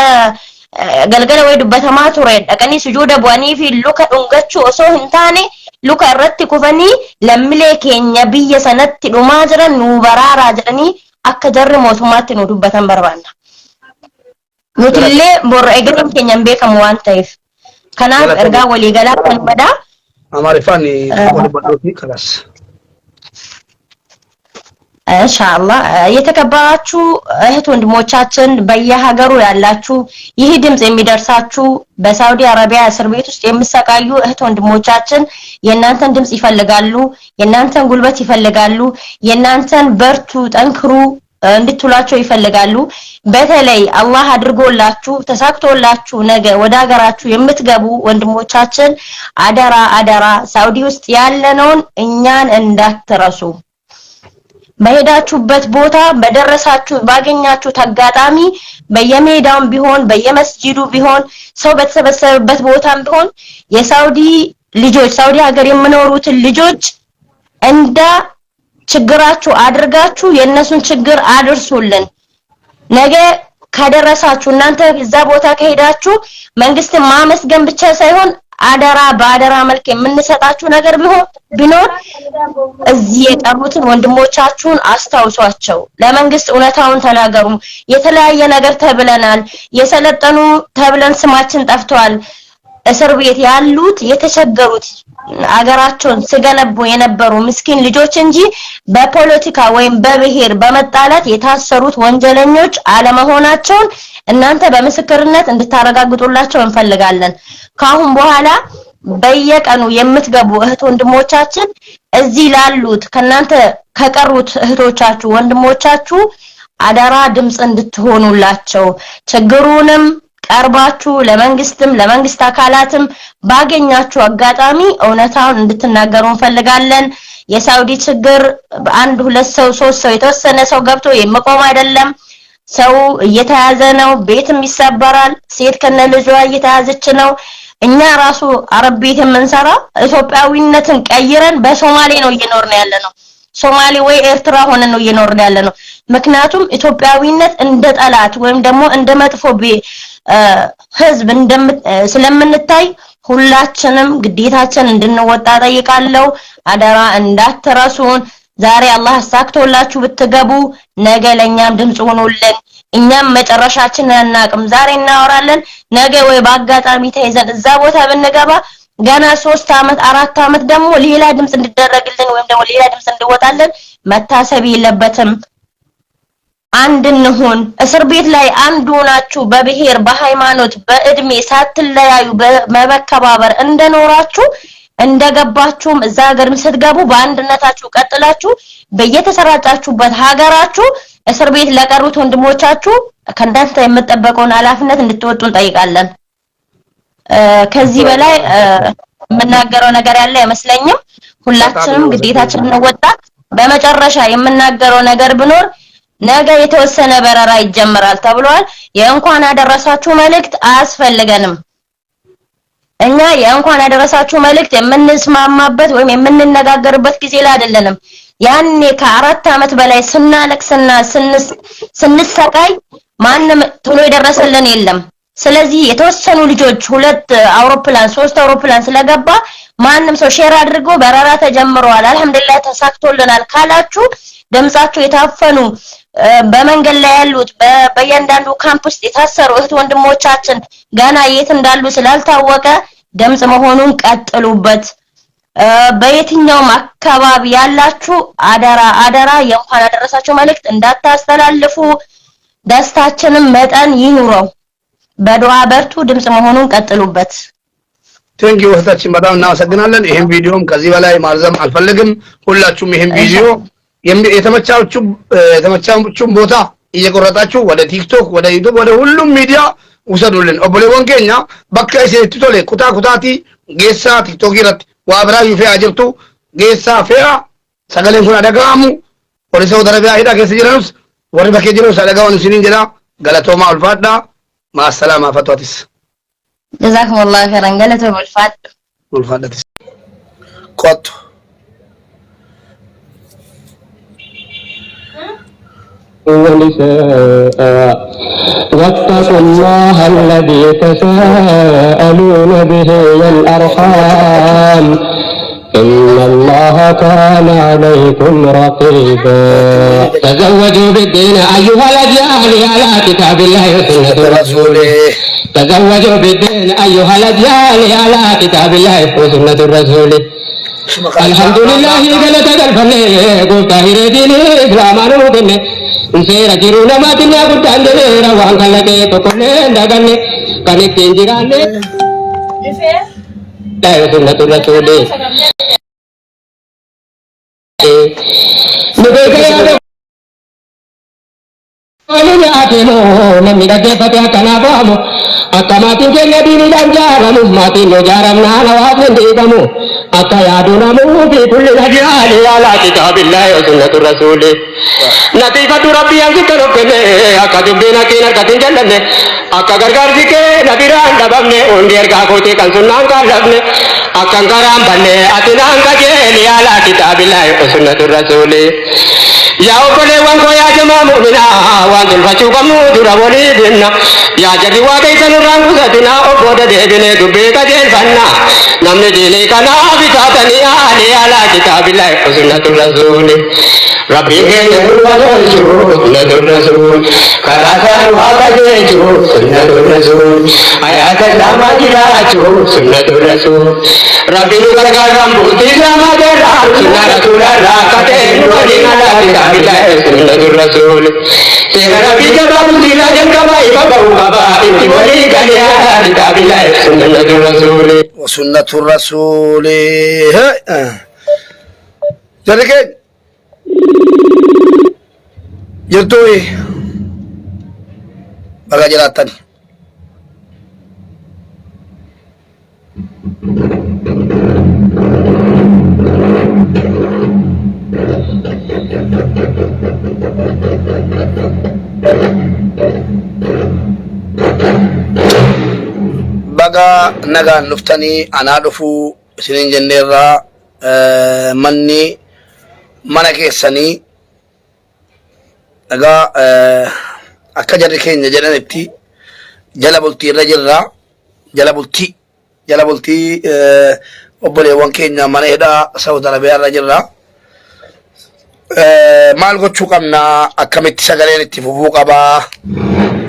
galgala way dubbatamaa ture dhaqanii sujuuda bu'anii fi luka dhungachuu osoo hin taane luka irratti kufanii lammilee keenya biyya sanatti dhumaa jiran nu baraaraa jedhanii akka jarri mootummaatti nu dubbatan barbaanna. Nutillee borra egereen keenya hin beekamu waan ta'eef. Kanaaf ergaa waliigalaa kan badaa. Amaariffaan wali badhuufi kalas. ኢንሻአላህ የተከበራችሁ እህት ወንድሞቻችን በየሀገሩ ያላችሁ ይህ ድምጽ የሚደርሳችሁ በሳውዲ አረቢያ እስር ቤት ውስጥ የሚሰቃዩ እህት ወንድሞቻችን የናንተን ድምጽ ይፈልጋሉ የናንተን ጉልበት ይፈልጋሉ የናንተን በርቱ ጠንክሩ እንድትሏቸው ይፈልጋሉ በተለይ አላህ አድርጎላችሁ ተሳክቶላችሁ ነገ ወደ ሀገራችሁ የምትገቡ ወንድሞቻችን አደራ ሳውዲ ውስጥ ያለነውን እኛን እንዳትረሱ በሄዳችሁበት ቦታ በደረሳችሁ ባገኛችሁ ተጋጣሚ በየሜዳውም ቢሆን በየመስጂዱ ቢሆን ሰው በተሰበሰበበት ቦታም ቢሆን የሳውዲ ልጆች ሳውዲ ሀገር የምኖሩትን ልጆች እንደ ችግራችሁ አድርጋችሁ የእነሱን ችግር አድርሱልን። ነገ ከደረሳችሁ እናንተ እዛ ቦታ ከሄዳችሁ መንግስትን ማመስገን ብቻ ሳይሆን አደራ በአደራ መልክ የምንሰጣችሁ ነገር ቢኖር እዚህ የቀሩትን ወንድሞቻችሁን አስታውሷቸው። ለመንግስት እውነታውን ተናገሩ። የተለያየ ነገር ተብለናል፣ የሰለጠኑ ተብለን ስማችን ጠፍቷል። እስር ቤት ያሉት የተቸገሩት አገራቸውን ሲገነቡ የነበሩ ምስኪን ልጆች እንጂ በፖለቲካ ወይም በብሔር በመጣላት የታሰሩት ወንጀለኞች አለመሆናቸውን እናንተ በምስክርነት እንድታረጋግጡላቸው እንፈልጋለን። ካሁን በኋላ በየቀኑ የምትገቡ እህት ወንድሞቻችን እዚህ ላሉት ከናንተ ከቀሩት እህቶቻችሁ ወንድሞቻችሁ አደራ ድምጽ እንድትሆኑላቸው ችግሩንም ቀርባችሁ ለመንግስትም ለመንግስት አካላትም ባገኛችሁ አጋጣሚ እውነታውን እንድትናገሩ እንፈልጋለን። የሳውዲ ችግር አንድ ሁለት ሰው ሶስት ሰው የተወሰነ ሰው ገብቶ የመቆም አይደለም። ሰው እየተያዘ ነው፣ ቤትም ይሰበራል፣ ሴት ከነ ልጇ እየተያዘች ነው። እኛ ራሱ አረብ ቤት የምንሰራ ኢትዮጵያዊነትን ቀይረን በሶማሌ ነው እየኖርን ያለነው። ሶማሌ ወይ ኤርትራ ሆነን ነው እየኖርን ያለነው። ምክንያቱም ኢትዮጵያዊነት እንደ ጠላት ወይም ደግሞ እንደ መጥፎ ህዝብ ስለምንታይ ሁላችንም ግዴታችን እንድንወጣ ጠይቃለሁ። አደራ እንዳትረሱን። ዛሬ አላህ አሳክቶላችሁ ብትገቡ ነገ ለኛም ድምጽ ሆኖልን እኛም መጨረሻችንን አናቅም። ዛሬ እናወራለን፣ ነገ ወይ በአጋጣሚ ተይዘን እዛ ቦታ ብንገባ ገና 3 አመት 4 አመት ደግሞ ሌላ ድምጽ እንድደረግልን ወይም ደግሞ ሌላ ድምጽ እንድወጣለን መታሰብ የለበትም። አንድ እንሁን። እስር ቤት ላይ አንዱ ናችሁ በብሔር በሃይማኖት በእድሜ ሳትለያዩ በመከባበር እንደኖራችሁ እንደገባችሁም እዛ ሀገርም ስትገቡ በአንድነታችሁ ቀጥላችሁ በየተሰራጫችሁበት ሀገራችሁ እስር ቤት ለቀሩት ወንድሞቻችሁ ከእናንተ የምትጠበቀውን ኃላፊነት እንድትወጡ እንጠይቃለን። ከዚህ በላይ የምናገረው ነገር ያለ አይመስለኝም። ሁላችንም ግዴታችንን እንወጣ። በመጨረሻ የምናገረው ነገር ቢኖር ነገ የተወሰነ በረራ ይጀምራል ተብሏል። የእንኳን ያደረሳችሁ መልእክት አያስፈልገንም። እኛ የእንኳን ያደረሳችሁ መልእክት የምንስማማበት ወይም የምንነጋገርበት ጊዜ ላይ አይደለንም። ያኔ ከ4 አመት በላይ ስናለቅስና ስንሰቃይ ማንም ቶሎ የደረሰልን የለም። ስለዚህ የተወሰኑ ልጆች 2 አውሮፕላን 3 አውሮፕላን ስለገባ ማንም ሰው ሼር አድርጎ በረራ ተጀምሯል አልহামዱሊላህ ተሳክቶልናል ካላችሁ ድምጻችሁ የታፈኑ በመንገድ ላይ ያሉት በእያንዳንዱ ካምፕ ውስጥ የታሰሩ እህት ወንድሞቻችን ገና የት እንዳሉ ስላልታወቀ ድምጽ መሆኑን ቀጥሉበት። በየትኛውም አካባቢ ያላችሁ አደራ የእንኳን አደረሳችሁ መልእክት እንዳታስተላልፉ። ደስታችንም መጠን ይኑረው። በዱዓ በርቱ። ድምጽ መሆኑን ቀጥሉበት። ቴንኪ ወህታችን በጣም እናመሰግናለን። ይሄን ቪዲዮም ከዚህ በላይ ማርዘም አልፈልግም። ሁላችሁም ይሄን ቪዲዮ የተመቻችሁን ቦታ እየቆረጣችሁ ወደ ቲክቶክ ወደ ዩቲዩብ ወደ ሁሉም ሚዲያ ውሰዱልን። ኦቦሌወን ኬኛ በካ ኢሴቲ ቶሌ ኩታ ኩታቲ ጌሳ ቲክቶክ ይረት ዋብራ ዩፌ አጅርቱ ጌሳ ፌራ ሰገሌን ኩን አደጋሙ ወደ ሰው ደረቢያ ሄዳ ጌስ ጅረኑስ ወደ በከ ጅረኑስ አደጋውን ሲኒን ጀዳ ገለቶማ አልፋዳ ማሰላማ ፈቷቲስ ጀዛኩሙላሁ ኸይራን ገለቶ ወልፋዳቲስ ቆጥ ونساء واتقوا الله الذي تساءلون به والأرحام إن الله كان عليكم رقيبا تزوجوا بالدين أيها الأجيال على كتاب الله وسنة رسوله تزوجوا بالدين أيها الأجيال على كتاب الله وسنة الرسول الحمد لله جلت الفني قلت هيري ديني إسلامان وقني سيرا جيرونا ما تنيا قلت عندي روان خلقه تقولي دقني كانت تنجراني لا سنة الرسول namni dhaggeeffate akkanaa ba'amu akka maatiin keenya diiniidhaan jaaramu maatiin nu jaaramnaan hawaasni hin dhiigamu akka yaadu namuu fi kulli najaali alaa kitaabillahi wa sunnatu rasuuli natiifadhu rabbii hanqita dhukkenne akka dubbiin hakiin harkatiin jallanne akka gargaarsi kee na biraan dhabamne hundi ergaa kootii kan sunnaan kaallafne akan karam banne atinan kajeli ala kitabillahi wa sunnatur rasuli ya obole wanko ya jama mu'mina wa dul fachu kamu dura wali dinna ya jadi wa kaitan rangu satina oboda de bine dubbe kajel banna namne dile kana bitatani ali ala kitabillahi wa sunnatur rasuli rabbi ke sunnatur rasul karasan wa kajeju sunnatur rasul ayat sama diraju sunnatur rasul rabbi kargaram buti sama dera sunnatur rakate nuri nala kitabillahi sunnatur rasul tera rabbi jabal dirajan kabai babau baba inti wali kaliya kitabillahi sunnatur rasul wa sunnatur rasul jadi kan Yurtui baga jelatan baga nagaan dhuftanii anaa dhufuu isinin jenneerraa manni mana keessanii nagaa akka jarri keenya jedhanitti jala bultii irra jirra jala bultii obboleewwan keenya mana hidhaa Saudi Arabiyaa irra jirra maal gochuu qabna akkamitti sagaleen itti fufuu qabaa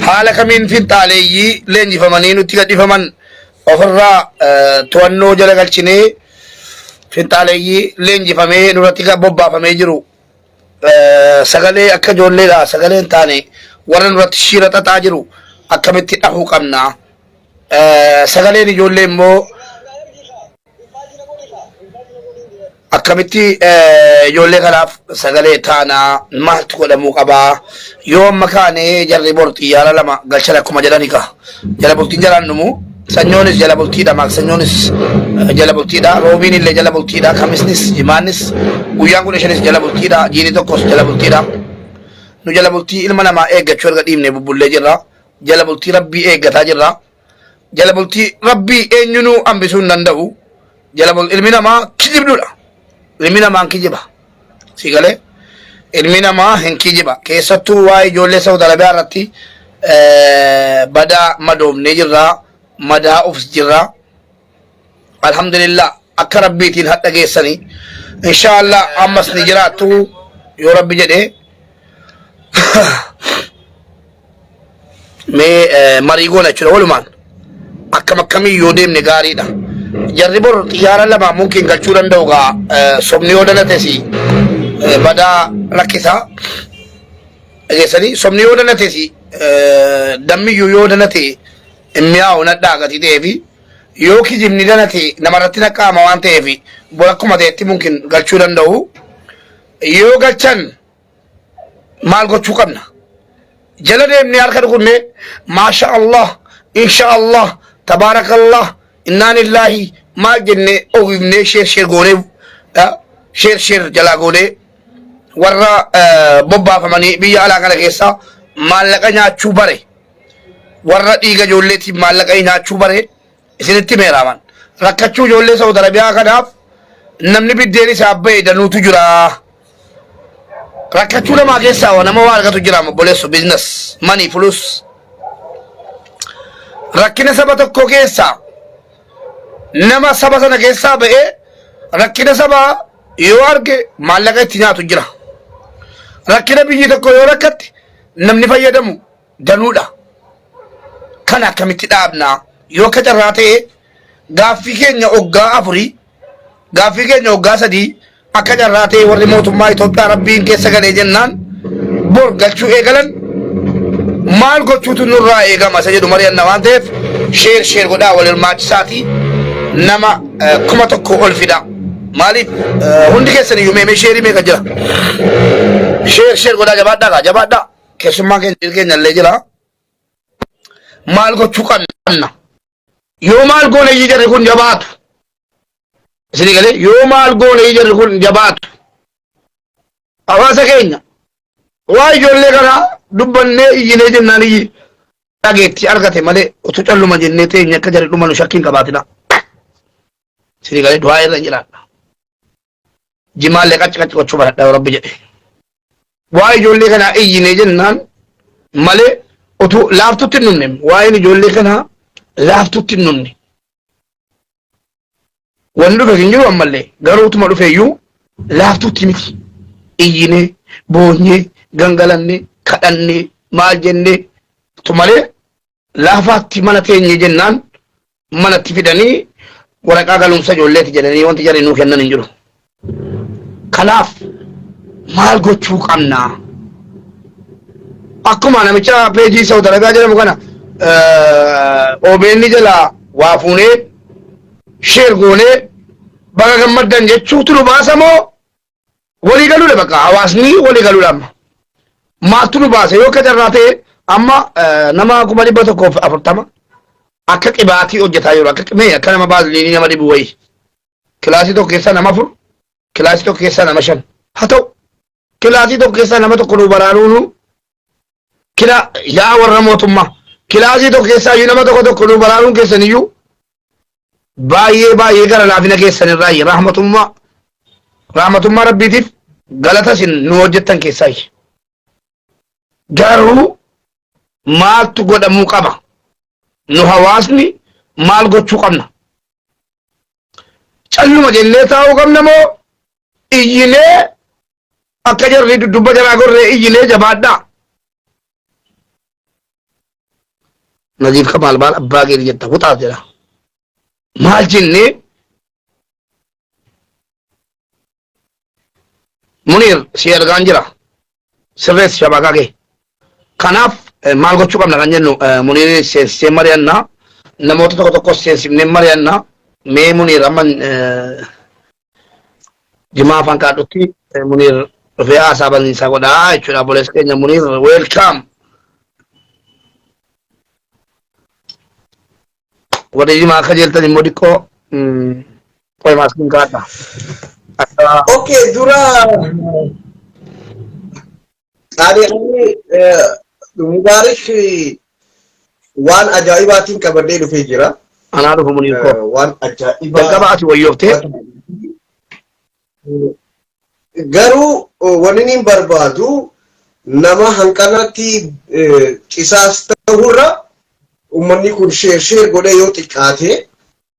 haala kamiin finxaaleeyyii leenjifamanii nutti gadhiifaman ofirraa to'annoo jala galchinee finxaaleeyyii leenjifamee nurratti bobbaafamee jiru sagalee akka ijoolleedha sagaleen taane warra nurratti shiira xaxaa jiru akkamitti dhahuu qabna sagaleen ijoollee immoo akkamitti ijoollee kanaaf sagalee taana maaltu godhamuu qabaa yoo amma kaane jarri bor xiyyaara lama galchan akkuma jedhani ka jala bultiin jalaan dhumu sanyoonis jala bultiidha maaksanyoonis jala bultiidha roobiin illee jala bultiidha kamisnis jimaanis guyyaan 15 jala bultiidha jiini tokkos jala bultiidha nu jala bultii ilma namaa eeggachuu erga dhiibne bubbullee jirra jala bultii rabbii eeggataa jirra jala bultii rabbii eenyunuu hambisuu hin danda'u jala bultii ilmi namaa kijibduudha ilmi namaa kijiba sigalee ilmi namaa hin kijiba keessattuu waa'ee ijoollee Saudi Arabiyaa irratti badaa madoomnee jirra madaa ufs jirra alhamdulillah akka rabbiitiin hadha geessanii inshallah ammas ni jiraattu yoo rabbi jedhe mee marii goona jechuudha walumaan akkam akkamii yoo deemne gaariidha jarri bor xiyyaara lama mumkin galchuu danda'u gaa sobni yoo danatesi badaa rakkisaa dhageessanii sobni yoo danatesi dammiyyuu yoo danate immiyaa'u nadhaa gati ta'eefi yoo kijibni danate namarratti naqaama waan ta'eefi bor akkuma ta'etti mumkin galchuu danda'u yoo galchan maal gochuu qabna jala deemne harka dhukunne maasha Allah insha Allah tabaarakallah innaa lillahi maal jenne ogifne sheer goone sheer jalaa goone warra bobbaafamanii biyya alaa kana keessa maallaqa nyaachuu bare warra dhiiga ijoolleetiif maallaqa nyaachuu bare isinitti meeraaman rakkachuu ijoollee Saudi Arabiyaa kanaaf namni biddeen isaa bahe danuutu jira rakkachuu namaa keessaa nama waa argatu jira obboleessu business money plus rakkina saba tokko keessaa nama saba sana keessaa ba'ee rakkina saba yoo arge maallaqa itti nyaatu jira rakkina biyyi tokko yoo rakkatti namni fayyadamu danuudha kana akkamitti dhaabna yoo akka carraa ta'e gaaffii keenya oggaa afurii gaaffii keenya oggaa sadii akka carraa ta'e warri mootummaa Itoophiyaa rabbiin keessa galee jennaan bor galchuu eegalan maal gochuutu nurraa eegama isa jedhu mari'anna waan ta'eef sheer godhaa wal hirmaachisaati nama 1,000 ol fida maaliif hundi keessan iyyuu meemee sheerii meeqa jira sheer godhaa jabaadhaa keessummaa keenya illee jira maal gochuu qabna yoo maal goone iyyuu jarri kun jabaatu isinii galee yoo maal goone iyyuu jarri kun jabaatu hawaasa keenya waa ijoollee kana dubbannee iyyinee jennaan iyyi dhageetti argate malee utuu calluma jennee teenya akka jarri dhuma nu shakkiin qabaatina sini galee du'aa irra jiraadha jimaallee qacci gochuu baradha rabbi jedhe waa ijoollee kanaa iyyine jennaan malee utuu laaftutti hin dhumne waa'een ijoollee kanaa laaftutti hin dhumne wanni dhufe hin jiru ammallee garuu utuma dhufeeyyuu laaftutti miti iyyine boonyee gangalanne kadhanne maal jenne tumalee laafaatti mana teenye jennaan manatti fidanii waraqaa galumsa ijoolleeti jedhanii wanti jarri nuu kennan hin jiru kanaaf maal gochuu qabnaa akkuma namicha peejii Saawud Arabiyaa jedhamu kana OBN jala waa fuunee sheer goonee baga gammaddan jechuutu nu baasa moo walii galuudha bakka hawaasni walii galuudha amma maattu nu baasa yoo akka carraa ta'e amma nama 140 akka qibaatii hojjetaa jiru akka qimee akka nama baaziliinii nama dhibu wayii kilaasii tokko keessaa nama 4 kilaasii tokko keessaa nama 5 haa ta'u kilaasii tokko keessaa nama tokko nu baraaruunu kila yaa warra mootummaa kilaasii tokko keessaa iyyuu nama tokko nu baraaruun keessan iyyuu baay'ee gara laafina keessan irraa rahmatummaa rabbiitiif galata isin nu hojjettan keessaa garuu maaltu godhamuu qaba nu hawaasni maal gochuu qabna calluma jennee taa'uu qabna moo iyyinee akka jarri dudubba jaraa gorree iyyinee jabaadhaa Naziif Kamaal maal abbaa keetii jetta kutaaf jedha maal jennee Munir si argaan jira sirreessi shabaakaa kee kanaaf maal gochuu qabna kan jennu Munir seensisee mari'annaa namoota tokko seensifnee mari'annaa mee Munir amma jimaa afaan kaadhutti Munir dhufee haasaa banniisaa godhaa jechuudha boleessa keenya Munir welcome warri jimaa akka jeeltan immoo xiqqoo qoy maaskiin kaadha Okay, dura ani Mubaarak waan ajaa'ibaatiin qabadee dhufee jira. anaa dhufu Munir koo Waan ajaa'ibaa. jalqaba ati wayyooftee Garuu wanni inni barbaadu nama hanqanatti qisaas ta'urra uummanni kun sheer godhee yoo xiqqaate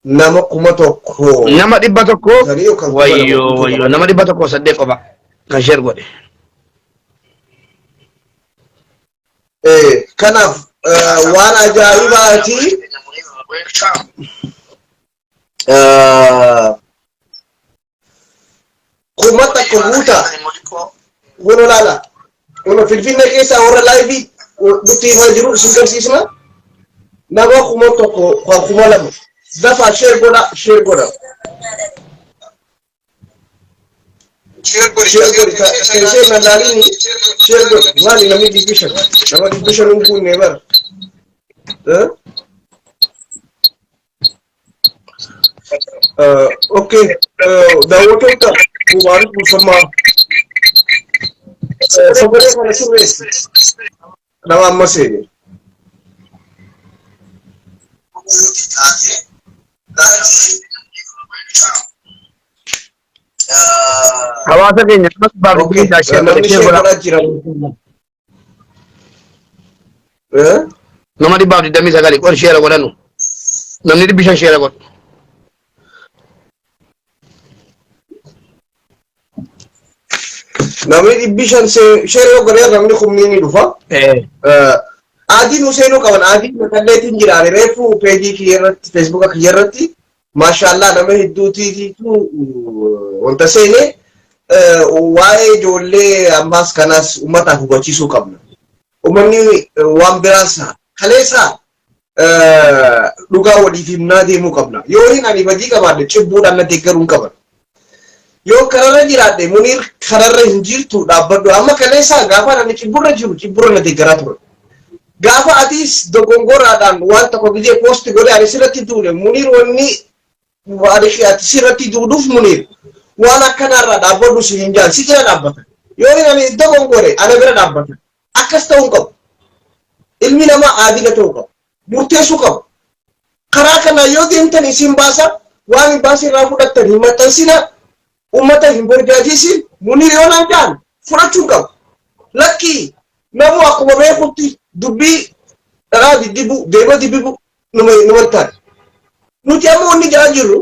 nama 1,000 nama 100 wayyoo nama 100 saddeet qofa kan sheer godhe kanaaf waan ajaa'ibaati kumata kubuta wono lala wono Finfinnee keessa warra laayivii dutti himaa jiru isin garsiisna nama 1,000 dafa sheer godha Share nandalini share god wali nami division unku never okay dawotota Mubarak Musamma sabare kana sirresi nama masene hawaasa keenya namatti baabbii daashee sheer godha nama 129 qol sheera godhanu namni 500 sheera godhu namni 500 sheera godhee namni kumni dhufa Adin Hussein qaban adin kalleetiin jiraane reefu peejii kiyyarratti Facebook kiyyarratti mashallah nama hedduutiitu wanta seene waa'ee ijoollee ammaas kanas uummataaf hubachiisuu qabna. Uummanni waan biraas kaleessa dhugaa waliif himnaa deemuu qabna. Yoo hin ani badii qabaadhe cibbuudhaan na deeggaruun qaban. Yoo kararra jiraadhe Munir kararra hin jirtu dhaabbadhu amma kaleessa gaafa ani cibburra jiru cibburra na deeggaraa ture. Gaafa atis dogongoraadhaan waan tokko gidee poosti godhe ani sirratti duule Munir wanni waarishi ati sirratti duuduuf Munir waan akkanarraa dhaabbadhu si hin jaan si jira dhaabbata. Yoo hin ani dogongore ana bira dhaabbata. Akkas ta'uu qabu. Ilmi namaa aadila ta'uu qabu. Murteessuu qabu. Karaa kana yoo deemtan isin baasa waan baasii irraa fudhattan hin maxxansina ummata hin burjaajisin Muniir yoo naan jaan fudhachuu qabu lakkii namu akkuma beekutti dubbii dharaa diddibu deema dibbibu numattaan nuti amma wanni ja'a jirru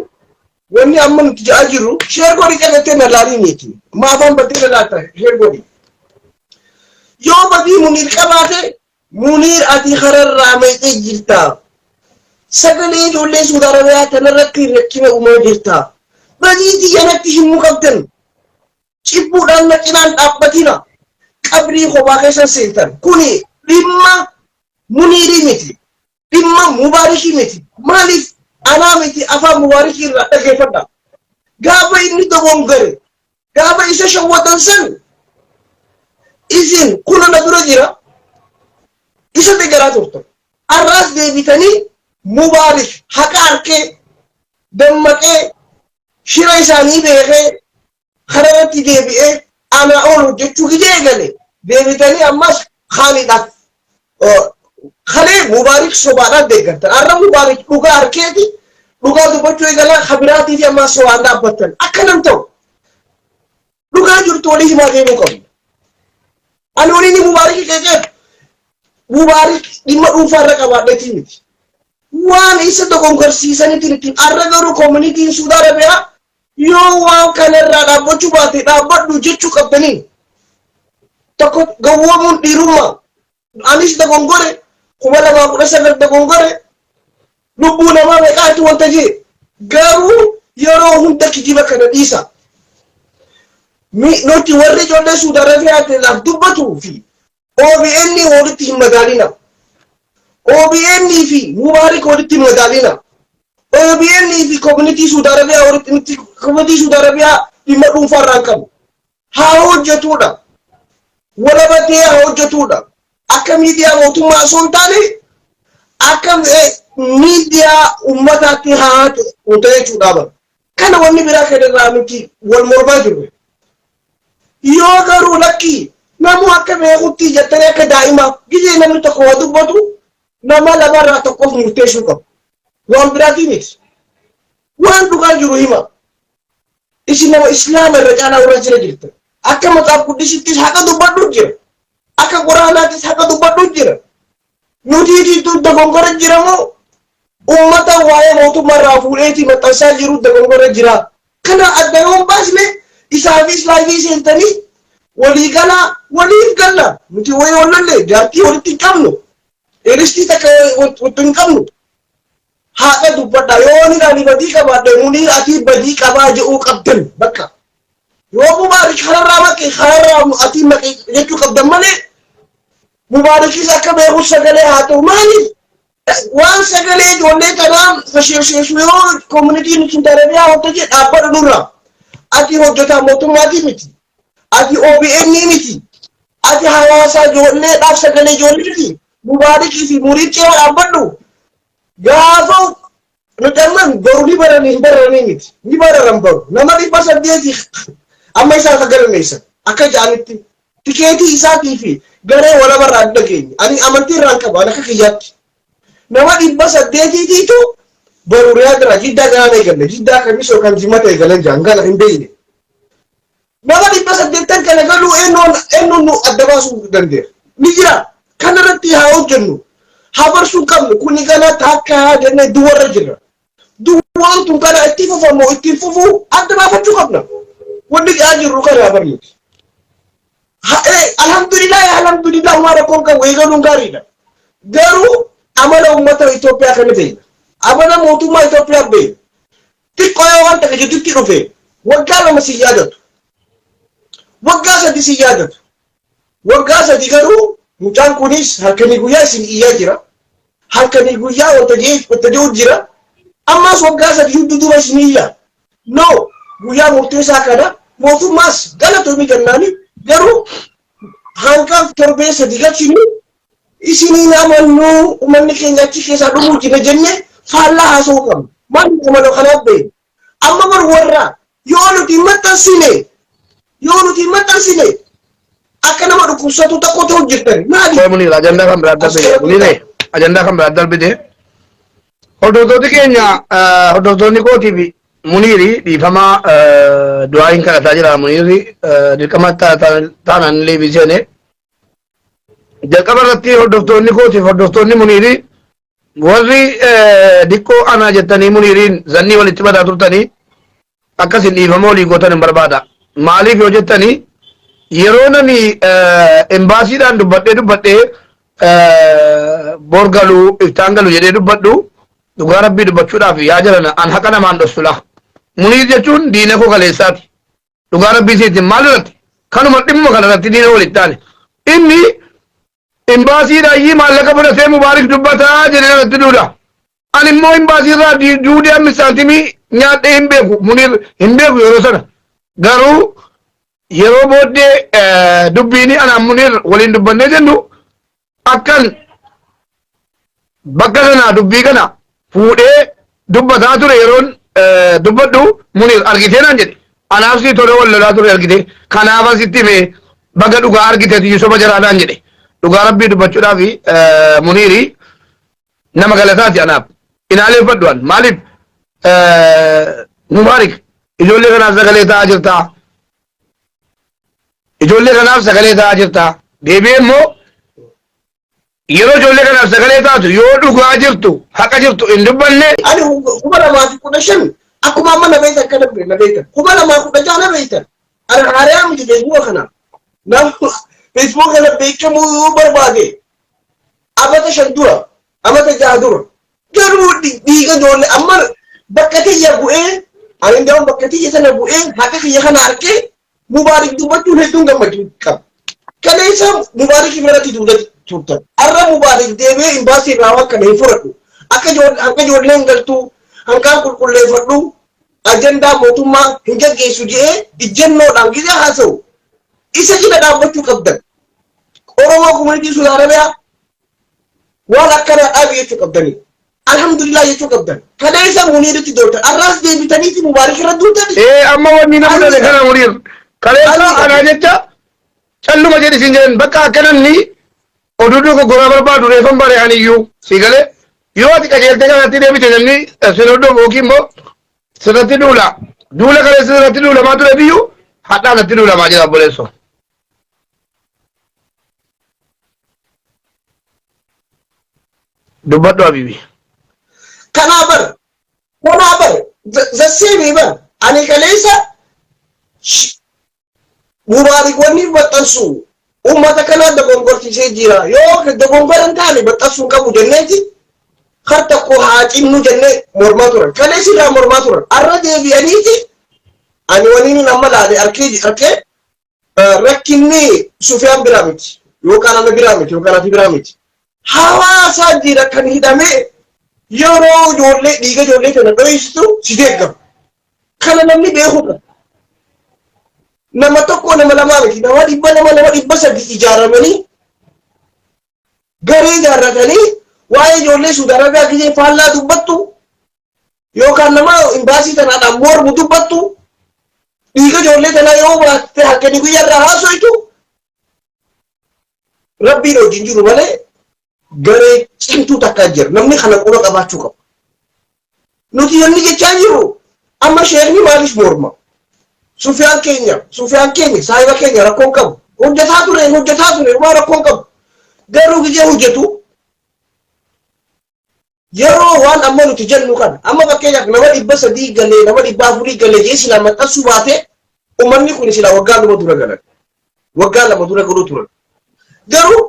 wanni amma nuti ja'a jirru sheergoodii qabattee na laalii miti maafaan battee na laalta sheergoodii yoo badii Muniir qabaate Muniir ati kararraa meeqee jirtaa sagalee ijoollee Suudi Arabiyaa kanarratti rakkina uumaa jirtaa badii xiyyanatti himuu qabdan cibbuudhaan naqinaan dhaabbatina qabrii kophaa keessa seentan kuni dhimma Muniirii miti dhimma Mubaarikii miti maaliif anaa miti afaan Mubaarikii irraa dhageeffadha gaafa inni dogongare gaafa isa shawwatan san isin kuna na dura jira isa deeggaraa turtan arraas deebitanii Mubaarik haqa harkee dammaqee shira isaanii beekee kararratti deebi'ee ana ol hojjechuu gidee gale deebitanii ammas Khaaliidhaaf kalee Mubaarik sobaadhaan deeggartan arra Mubaarik dhugaa harkeeti dhugaa dubbachuu eegalaa habiraatii fi ammas sobaan dhaabbattan akkanam ta'u dhugaa jirtu walii himaa deemuu qabna ani waliin Mubaarik keekeef Mubaarik dhimma dhuunfaarra qabaadheetii miti waan isa dogongorsiisaniitiin ittiin arra garuu koomunitiin Suudi Arabiyaa yoo waan kanarraa dhaabbachuu baate dhaabbadhu jechuu qabdanii tokko gawwoomuun dhiirummaa anis dogongore 2019 dogongore lubbuu namaa meeqaatti wanta jee garuu yeroo hunda kijiba kana dhiisa nuti warri ijoollee Suudi Arabiyaa ta'eef dubbatuu fi OBN walitti hin madaalina OBN fi Mubaarik walitti hin madaalina OBN fi community Suudi Arabiyaa walitti community Suudi Arabiyaa dhimma dhuunfaarraan qabu haa hojjetudha walabatee haa hojjetudha akka miidiyaa mootummaa osoo hin taane akka miidiyaa ummataatti haa ta'u jechuudha kana wanni biraa kanarraa nuti wal mormaa jirru yoo garuu lakkii namu akka beekutti jettanii akka daa'imaa gizee namni tokko waa dubbatu nama lamarraa tokkoof murteessuu qabu waan biraatii miti waan dhugaa jiru hima isin nama islaama irra caalaa warra jira jirta akka maxaaf quddisittis haqa dubbadhu jira akka quraanaattis haqa dubbadhu jira nuti dogongora jira moo ummata waa'ee mootummaarraa fuudheetii maxxansaa jiru dogongora jira kana adda yoon baasne isaafis laayivii seentanii waliif galla nuti wayii ollalle jaartii walitti hin qabnu eristii takka walitti hin qabnu haqa dubbadha yoo ni ani badii qabaadhe Muniir ati badii qabaa jedhuu qabdan bakka yoo Mubaarik kararraa maqee kararraa ati maqee jechuu qabdan malee Mubaarikis akka beeku sagalee haa ta'u maaliif waan sagalee ijoollee kanaa fasheesheessu yoo koomunitiin Suudi Arabiyaa wanta jee dhaabbadha nurraa ati hojjetaa mootummaatii miti ati OBN miti ati hawaasaa ijoolleedhaaf sagalee ijoollee miti Mubaarikii fi Muniir ce'aa dhaabbadhu gaafa nuti amma boru ni baranii hin baranii miti ni bararan baru nama 800 amma isaan sagalameessan akka jaanitti tikeetii isaatii fi garee walabarraa adda keenya ani amantii irraan qaba akka kiyyaatti nama 800tiitu boru riyaadira jiddaa ganaan eegalle jiddaa kamisoo kan jimata eegalan jaan gala hin beeyne nama 800 kana galuu eennoon nu adda baasuu dandeera ni jira kanarratti haa hojjennu habarsuu qabnu kuni gana takka jenne duwarra jira duwwaan tun kana itti fufamoo ittiin fufuu adda baafachuu qabna wanni dhiyaa jirru kana habarnuti alhamdulillah waan rakkoon qabu eegaluun gaariidha garuu amala ummata Itoophiyaa kana beekna amala mootummaa Itoophiyaa beekna xiqqoo yoo waan takka jedhutti dhufe waggaa 2 si yaadatu waggaa 3 si yaadatu waggaa 3 garuu mucaan kunis halkanii guyyaa isin iyyaa jira halkanii guyyaa wanta jiru jira ammas waggaa 3 duuba isin iyyaa no guyyaa murteessaa kana mootummaas galatoomii gannaani garuu hanqaaf torbee 3 gachini isiniin amannu uummanni keenya achi keessaa dhumuu jira jennee faallaa haasa'uu qabna maal amala kanaaf beeku amma bar warra yoo nuti maxxansine akka nama dhukkubsatu tokko hojjetan maali Muniir ajandaa kan biraat darbite Muniir ajandaa kan biraat darbite hordoftoonni keenya hordoftoonni kootii fi muniirii dhiifamaa du'aa hin kadhataa jira. Muniirii dirqama taanaan illee biseene jalqaba irratti hordoftoonni kootiif hordoftoonni muniirii warri diqqoo anaa jettanii muniiriin zannii walitti badaa turtanii akkasin dhiifama walii gootan hin barbaada. Maaliif yoo jettanii yeroo nani embaasiidhaan dubbadhee borgaluu iftaan galu jedhee dubbadhu dhugaa rabbii dubbachuudhaaf yaa jiran an haqa namaan dhossula. Muniir jechuun diina koo kaleessaati. Dhugaa rabbii isiitiin maal irratti kanuma dhimma kana irratti diina walitti taane inni imbaasiidhaayyii maallaqa fudhatee mubaarik dubbataa jedhee irratti duudha. Ani immoo imbaasiirraa duudii hammi saantimii nyaadhee hin beeku muniir hin beeku yeroo sana garuu yeroo booddee dubbiini anaan muniir waliin dubbannee jennu akkan bakka sanaa dubbii kana fuudhee dubbataa ture yeroon dubbadhu muniir argitee naan jedhe anaaf sii tole wal lolaa ture argite kanaaf asitti mee baga dhugaa argite tiyyu soba jaraadhaan jedhe dhugaa rabbii dubbachuudhaaf muniiri nama galataati anaaf inaaleeffadhuan maaliif mubaarik ijoollee kanaaf sagalee ta'aa jirta ijoollee kanaaf sagalee ta'aa jirta deebi'ee immoo yeroo ijoollee kanaaf sagalee taatu yoo dhugaa jirtu haqa jirtu hin dubbanne ani 2015 akkuma amma na beektan kana na beektan 2016 na beektan ana hariyaa miti Facebook kana nam Facebook kana beekamuu barbaade abata shan dura abata jaha dura garuu dhiiga ijoollee amma bakka tiyya bu'ee ani ndawon bakka tiyya sana bu'ee haqa kiyya kana harkee mubaarik dubbachuun hedduun gammachuu qaba. Kaleessa mubaarik biratti duudatti turtan. Arra mubaarik deebi'ee imbaasii irraa waan kana hin fudhadhu. Akka ijoolleen galtuu hanqaan qulqulleeffadhu ajandaa mootummaa hin gaggeessu jedhee ijjennoodhaan gizee haasa'u. Isa jala dhaabbachuu qabdan. Oromoo Komunitii Suud Arabiyaa waan akkana dhaabi jechuu qabdanii. Alhamdulillah jechuu qabdan. Kaleessa muniiritti dooltan. Arraas deebitaniiti mubaarik irra duutan. amma wanni nama dale kana muniir kaleessa anaa jecha calluma jedhi siin jedhan bakka akkananni oduu gogoraa barbaadu reeffan bareehan iyyuu si galee yoo ati qajeeltee kanatti deebite namni sinodoo yookiin immoo sirratti duula kaleessa sirratti duulamaa ture biyyuu hadhaan natti duulamaa jira obboleessoo. Dubbadhu Habibi. Kanaabar zasseemii bar ani kaleessa mubaarik wanni baxxansu ummata kana dogongorsiisee jira yoo dogongoran taane baxxansuun qabu jenneeti har tokko haa cinnu jennee mormaa turan kaleessi irraa mormaa turan arra deebi'aniiti ani waniin amma laale arkee rakkinni Sufiyaan biraa miti yookaan ana biraa miti yookaan ati biraa miti hawaasaa jira kan hidhame yeroo ijoollee dhiiga ijoollee kana dho'istu si deeggamu kana namni beekuu qaba. Nama tokko nama lamaa miti nama dhibba sadi ijaaramanii garee ijaarratanii waa'ee ijoollee Suud Arabiyaa gisee faallaa dubbattu yookaan nama imbaasii tanaadhaan mormu dubbattu dhiiga ijoollee tanaa yoo baatte halkanii guyyaarraa haasoitu rabbiin hojiin jiru malee garee cimtuu takkaa jira namni kana quba qabaachuu qaba. Nuti yanni jechaa jiru amma sheekni maaliif morma? Sufiyaan keenya saahiba keenya rakkoon qabu hojjetaa ture waan rakkoon qabu garuu gijee hojjetu yeroo waan amma nuti jennu kana amma fakkeenyaaf nama 300 galee nama 400 galee jee silaa maxxansuu baate ummanni kun silaa waggaa lama dura galan waggaa lama dura galuu turan garuu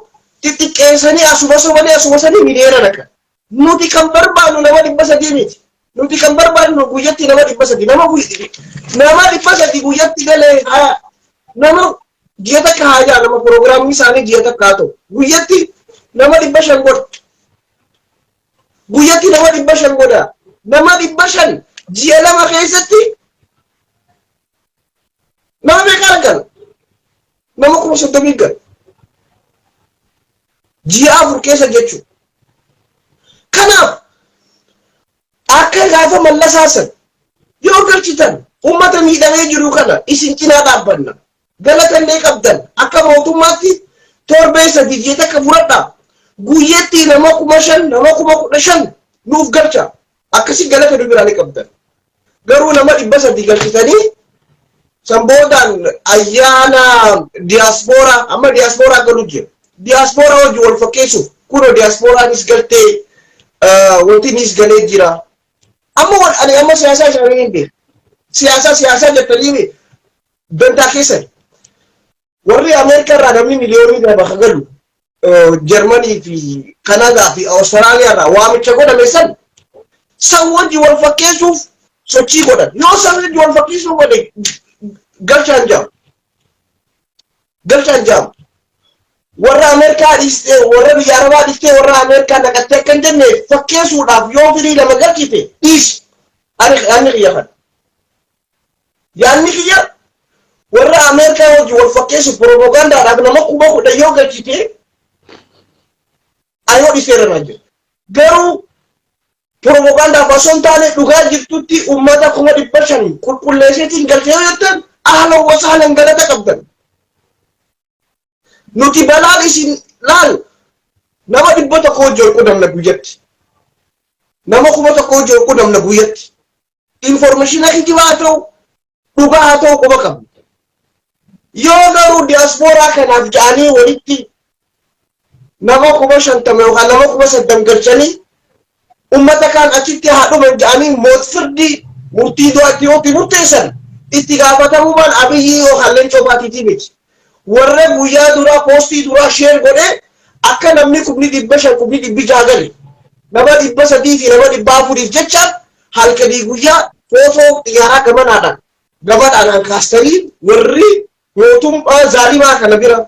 xixiqqeessanii asuma sobanii miidiyaa naqa nuti kan barbaannu nama 300 miti. Nuti kan barbaadnu guyyatti nama 300 nama 300 guyyatti galee nama ji'a takka haajaa nama pirogiraamii isaanii ji'a takka haa ta'u guyyatti nama 500 godha guyyatti nama 500 godha nama 500 ji'a lama keessatti nama meeqa argana nama 30,000 gala ji'a 4 keessa jechuudha. Kanaaf akka gaafa mallasaasan yoo galchitan ummata miidhamee jiru kana isin cinaa dhaabbanna galatallee qabdan akka mootummaatti torbee sadii ji'a takka fudhadhaa guyyatti nama 5,000 nama 15,000 nuuf galcha akkasi galata dubiraani qabdan garuu nama dhibba sadii galchitanii samboodaan ayyaana diaspora amma diaspora galu jira diaspora hojii wal fakkeessuuf kuno diasporaanis galtee wantinis galee jira amma ani amma siyaasaa isaanii hin beeku siyaasaa jettanii dantaa keessan warri Ameerikaa irraa namni miliyoonii lama galu Germanii fi Kanadaa fi Awustiraaliyaa irraa waamicha godhame san wajji wal fakkeessuuf sochii godhan yoo san wajji wal fakkeessuuf godhe galchaan jaam warra Ameerikaa dhiistee warra biyya Arabaa dhiistee warra Ameerikaa naqattee kan jenne fakkeessuudhaaf yoo firii lama galchite dhiis ani kiyya kan yaanni kiyya warra Ameerikaa wajji wal fakkeessuuf propoogaandaadhaaf nama kuma kudha yoo galchite ayoo dhiiseera jira garuu propoogaandaaf osoo hin taane dhugaa jirtutti uummata 500,000 qulqulleesseetiin galchee yoo jettan ahlan wasahlan galata qabdan nuti balaan isin laal nama 100 hojii ol qudamna guyyatti nama 100 hojii ol qudamna guyyatti information kijibaa haa ta'u dhugaa haa ta'u quba qabna yoo garuu diaspora kanaaf ja'anii walitti nama 50 yookaan nama 80 galchanii ummata kaan achitti haadhuman ja'anii mootifirdi murtii du'aatti yoo murteessan itti gaafatamumaan Abiyyi yookaan Leencoo Baatiitii miti warra guyyaa duraa poostii duraa sheer godhe akka namni 500 600 gale nama 300 fi nama 400 jecha halkanii guyyaa footoo xiyyaaraa gamanaadhaan kaastanii warri mootummaa zaalimaa kana bira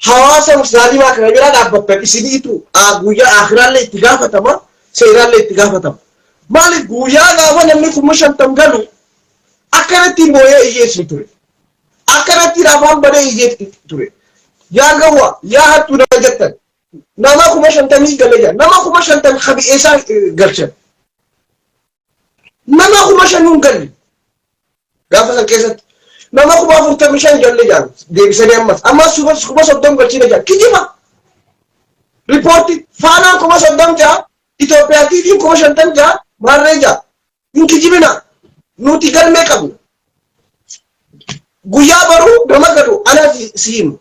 hawaasa zaalimaa kana bira dhaabbattan isiniitu guyyaa akhiraallee itti gaafatama seeraallee itti gaafatama maaliif guyyaa gaafa namni 50 galu akkanatti mooyee iyyeessi ture akkanatti afaan badee iyyeessi ture yaa gawwa yaa hattuu nama jettan nama 50 galee jira nama 50 qabi'eessaa galchan nama 50 galli gaafa san keessatti nama 45 galee jira deebisanii ammas 30 galchina jira kijiba ripoortii faanaan 30 jira Itoophiyaa TV 50 jira maarree jira hin kijibina nuti galmee qabna guyyaa baruu nama galu ana siim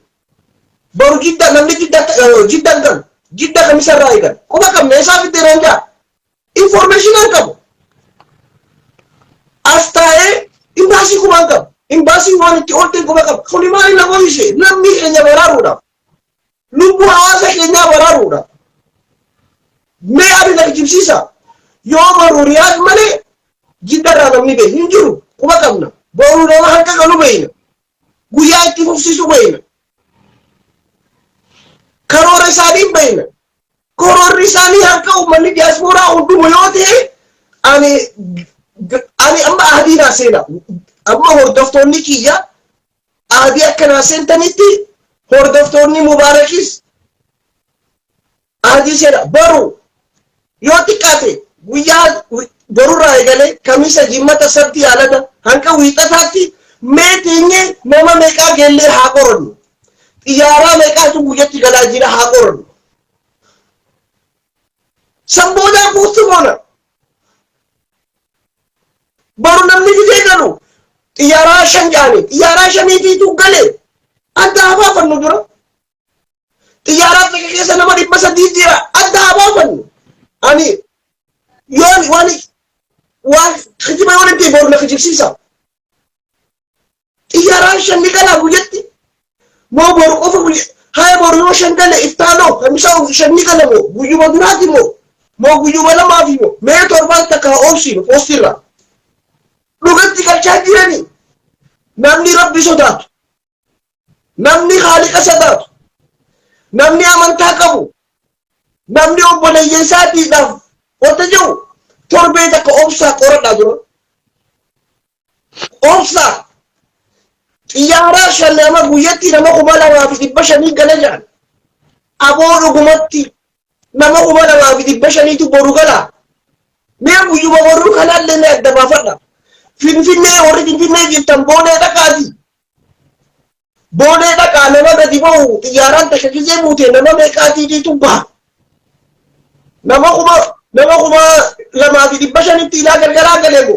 baru jidda namni jidda gal jidda kamisa irraa eegan quba qabna isaa fiddeeraan jaa information qabu as taa'ee imbaasii kumaan qabu imbaasii waan itti oolte quba qabu kuni maali nama ishee namni keenya baraaruudhaaf lubbuu hawaasa keenyaa baraaruudhaaf mee abin da kijibsiisa yoo baru riyaad malee jidda irraa namni beeku hin jiru quba qabna boru nama harka galu beeyna guyyaa itti fufsiisu beeyna karoora isaanii beeyna karoorri isaanii harka uummanni diasporaa hundumaa yoo ta'e ani amma ahadiidhaa seena amma hordoftoonni kiyya ahadii akkanaa seentanitti hordoftoonni mubaarakis ahadii seena baru yoo xiqqaate guyyaa borurraa eegalee kamisa jimmata sabti yaalata hanqa wiixataatti mee teenye nama meeqaa geellee haa qorannu xiyyaaraa meeqaatu guyyatti galaa jira haa qorannu samboodaa buustu moona baru namni fidee galu xiyyaaraa 5 jaane xiyyaaraa 5tiitu galee adda haa baafannu dura xiyyaaraa xiqqaa keessa nama 300 jira adda haa baafannu ani yoon waan kijiba yoon itti boru na kijibsiisa xiyyaaraa 5 galaa guyyatti moo boru qofa haya boru yoo 5 gale iftaanoo kamisa 5 gala moo guyyuma duraati moo guyyuma lamaafi moo mee torbaan takka oobsiinu poostirra dhugatti galchaa jirani namni rabbi sodaatu namni haaliqa sodaatu namni amantaa qabu namni obboleeyyan isaatiidhaaf wanta jiru torbee takka obsaa qoradhaa dura obsaa xiyyaaraa 5 nama guyyatti nama 2,500 gala jaan aboo dhugumatti nama 2,500tu boru gala mee guyyuma boruu kanaallee mee adda baafadha finfinnee warri finfinnee jirtan boonee dhaqaati boonee dhaqaa nama gadi bahu xiyyaaraan takka gisee buute nama meeqaatiitiitu baha nama nama kuma lamaa fi dhibba shanitti ilaa gargaraa galeemo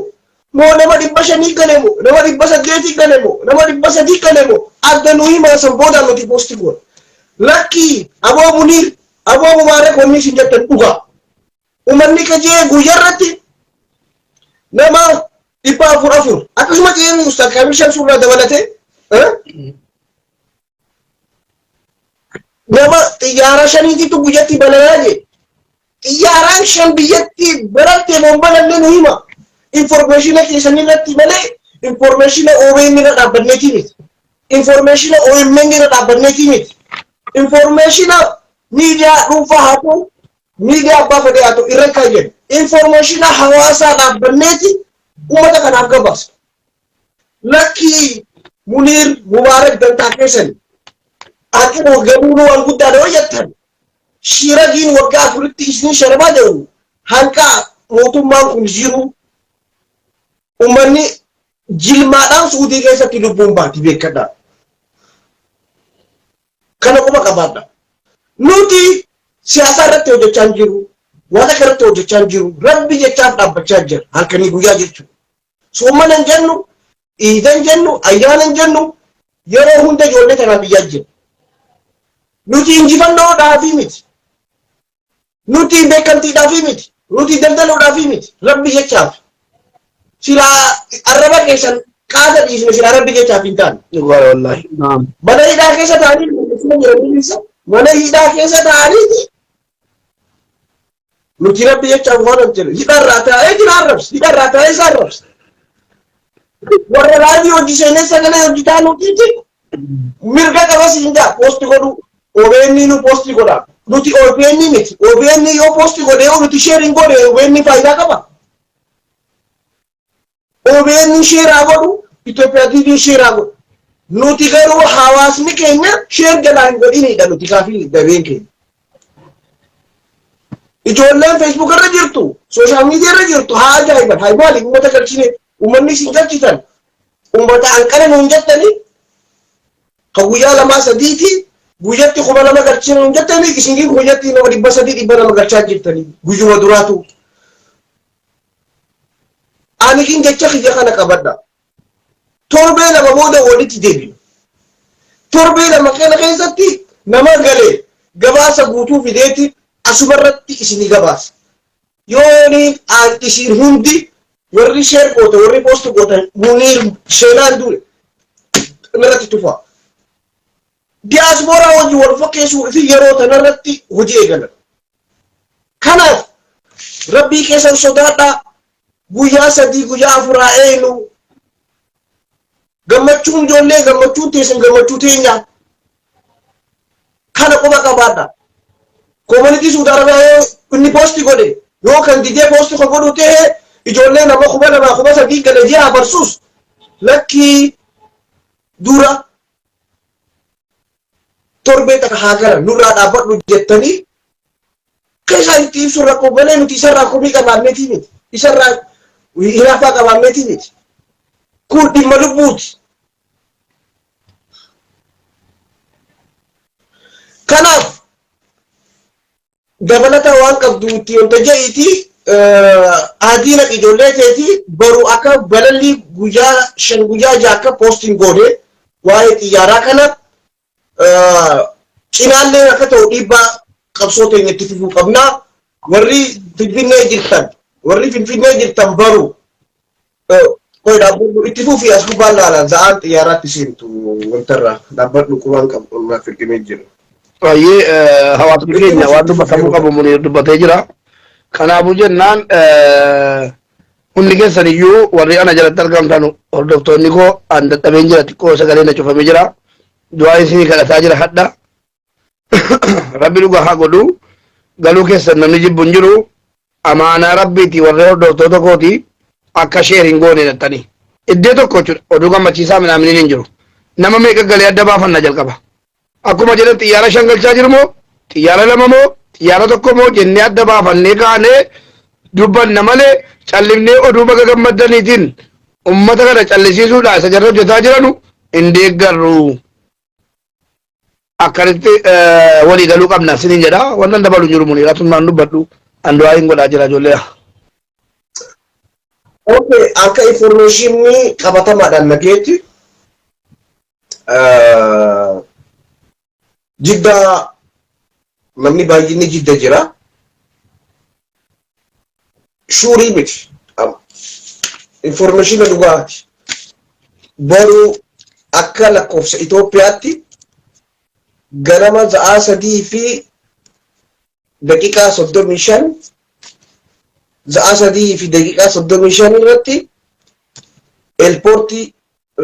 moo nama 500 galeemo nama 800 galeemo nama 300 galeemo adda nu himaa san booda nuti posti goona lakki aboo Muniir aboo Mubaarak wanni isin jettan dhugaa uummanni kajee guyyaarratti nama 400 akkasuma jeen Ustaad Kaamil Shamsuurraa dabalatee nama xiyyaara 5tu guyyatti balali'aa jee xiyyaaraan 5 biyyatti barattee boombalallee nu hima information keessan irratti malee information OBN irra dhaabbanneetii miti information OMN irra dhaabbanneetii miti information miidiyaa dhuunfaa haa ta'u miidiyaa abbaa fedhe haa ta'u irra kan jedhu information hawaasaa dhaabbanneeti uummata kanaaf gabaasa lakki Muniir Mubaarak dantaa keessan akkuma gabuun waan guddaadha hojjettan shiragiin waggaa 4tti isin sharbaa jiru hanqa mootummaan kun jiru uummanni jilmaadhaan Suudii keessatti lubbuun baati beekadha kana kuma qabaadha nuti siyaasa irratti hojjechaa jiru waan akka irratti hojjechaa jiru rabbi jechaaf dhaabbachaa jira halkanii guyyaa jechuudha soomana hin jennu iidan jennu ayyaana hin jennu yeroo hunda ijoollee tanaa biyyaa jira nuti injifannoodhaafii miti nuti beekamtiidhaafii miti nuti daldaloodhaafii miti rabbi jechaaf silaa arraba keessan qaasa dhiisne silaa rabbi jechaaf hin taane wallahi mana hidhaa keessa ta'anii mana hidhaa keessa ta'anii nuti rabbi jechaaf waan jiru hidharraa taa'ee jira arrabsa hidharraa taa'ee isa arrabsa warra raadiyoo hojjiseenee sagalee hojjetaa nuti mirga qabas hin jaa poosti godhu OBN nu poosti godha nuti OBN miti OBN yoo poosti godhe nuti sharing godhe OBN faayidaa qaba OBN share godhu Itoophiyaa TV share godhu nuti garuu hawaasni keenya share galaan godhinidha nuti kaafii dabeen keenya ijoolleen Facebook irra jirtu social media irra jirtu haa ajaa'iban haa maali uummata galchine uummanni isin galchitan uummata hanqana nuun jettanii ka guyyaa 2-3 guyyatti 2 galchine nuun jettanii isin guyyatti nama 300 galchaa jirtanii guyyuma duraatu ani kin jecha kiyya kana qabadha torbee lama booda walitti deebi'u torbee lama kana keessatti nama galee gabaasa guutuu fideeti asumarratti isini gabaasa yooni isin hundi warri share goota warri post goota Muniir seenaan dure narratti tufa diaspora wajji wal fakkeessuu fi yeroo tanarratti hojii eegalan kanaaf rabbii keessan sodaadhaa guyyaa 3 guyyaa 4 eenu gammachuun ijoollee gammachuun teessan gammachuu teenya kana quba qabaadha community Saudi Arabia inni posti godhe yoo kan didee posti ko godhu ta'e ijoollee nama 3 gale ji'a barsuus lakki dura torbee takka haagara nurraa dhaabbadhu jettanii keessa itti ibsu rakkoo malee nuti isarraa komii qabaanneetii miti isarraa hinaafaa qabaanneetii miti kun dhimma lubbuuti kanaaf dabalata waan qabdu itti wanta je'iiti adiina ijoollee keetii baru akka balalli guyyaa 5 guyyaa 6 akka postiin goone waa'ee xiyyaaraa kana cinaallee akka ta'u dhiibbaa qabsoo teenya itti fufuu qabnaa warri finfinnee jirtan baru koy dhaabbadhu itti fufii as gubbaan laalaan za'aan xiyyaaraatti seentu wantarraa dhaabbadhu qubaan qabu naaf firqimee jira. Baay'ee hawaasni keenya waan dubbatamuu qabu Muniir dubbatee jira. Kanaafuu jennaan hundi keessan iyyuu warri ana jalatti argamtan hordoftoonni koo an dadhabeen jira xiqqoo sagalee na cufamee jira. Du'aa isinii kadhataa jira hadha. Rabbi dhugaa haa godhu galuu keessan namni jibbu hin jiru amaanaa rabbiiti warri hordoftoota kooti akka sheeriin goone jettanii. Iddoo tokko jechuudha oduu gammachiisaa midhaaminiin hin jiru. Nama meeqa galee adda baafanna jalqaba. Akkuma jedhan xiyyaara 5 galchaa jiru moo xiyyaara 2 moo xiyyaara 1 moo jennee adda baafannee kaanee dubbanna malee callifnee oduu baga gammaddaniitiin ummata kana callisiisuudha isa jarra hojjetaa jiranu hin deeggarru. Akkanitti walii galuu qabna sinin jedha wannan dabalu jiru Muniir atummaan dubbadhu Andu'aayin godhaa jira ijoollee. Okay, akka informationii qabatamaadhaan nageetti Jidda namni baay'inni Jidda jira. Shuurii miti. Information dhugaati. Boru akka lakkoofsa Itoophiyaatti ganama sa'a 3 fi daqiiqaa 35 sa'a 3 fi daqiiqaa 35 irratti eelpoortii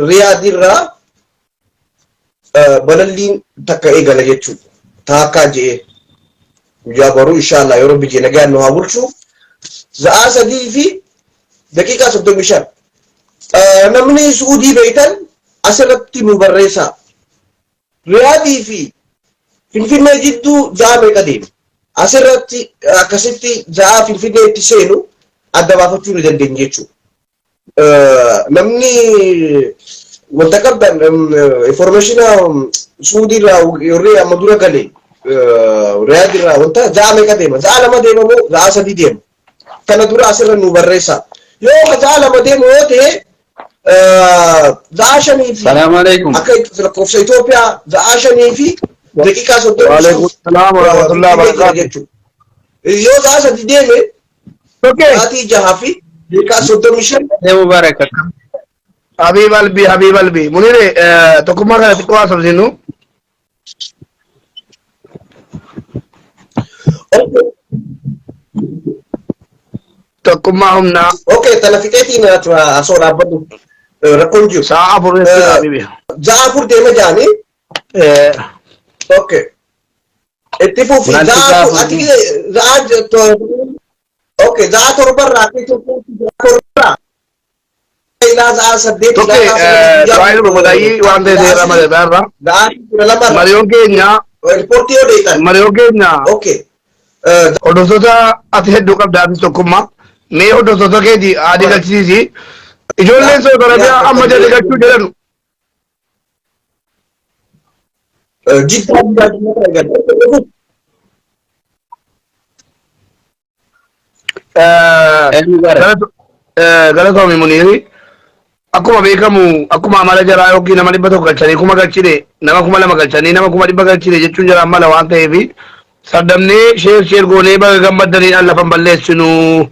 Riyaad irraa balalliin takka eegala jechuudha. Taakkaa je'ee guyyaa boruu inshallah yeroo biyya nagaan nu haa bulchu sa'a 3 fi daqiiqaa 35 namni Suudii beeytan asirratti nu barreessaa. Riyaadii fi Finfinnee jidduu sa'a meeqa deema? Asirratti akkasitti sa'a Finfinneetti seenu adda baafachuu ni dandeenya jechuudha. Namni wanta qabdan information Suudii irraa yorree amma dura galee Riyaadii irraa wanta sa'a meeqa deema? Sa'a 2 deema moo sa'a 3 deema? Kana dura asirra nu barreessaa. Yoo sa'a 2 deemu yoo ta'e sa'a 5 fi Salaam alaikum. akka lakkoofsa Itoophiyaa sa'a 5 fi daqiiqaa 30 Waalaikum salaam wa rahmatullahi wa barakatuh. yoo sa'a 3 deeme Okay. sa'aatii 6 fi daqiiqaa 35 Mubarak. Habib Albi. Munire tokkummaa kana xiqqoo haasofsinu. Tokkummaa humnaa okay tana fixeetiin asoo dhaabbatu rakkoon jiru sa'a afuritti Habibi. sa'a 4 deema jaanii okay itti fufi Nanti sa'a sa'a 4 ati sa'a okay sa'a 7 irraa ati torbarraa ilaa sa'a 8 Tokke Du'aayin Ramaadaayii waan ta'e seera malee irraa. sa'a 12 Mariyoon keenya riippoortii yoo deetan Mariyoon keenya okay hordoftoota ati hedduu qabda ati tokkummaa. Mee hordoftoota keeti adii galchisiisi. Ijoolleen Saudi Arabiyaa amma jalli galchuu jedhanu. Galatoomi Muniiri. Akkuma beekamu akkuma amala jaraa yookiin nama 100 galchanii kuma galchine nama 200 galchanii nama 100 galchine jechuun jara amala waan ta'eef sardamnee sheer goonee baga gammaddaniidhaan lafan balleessinu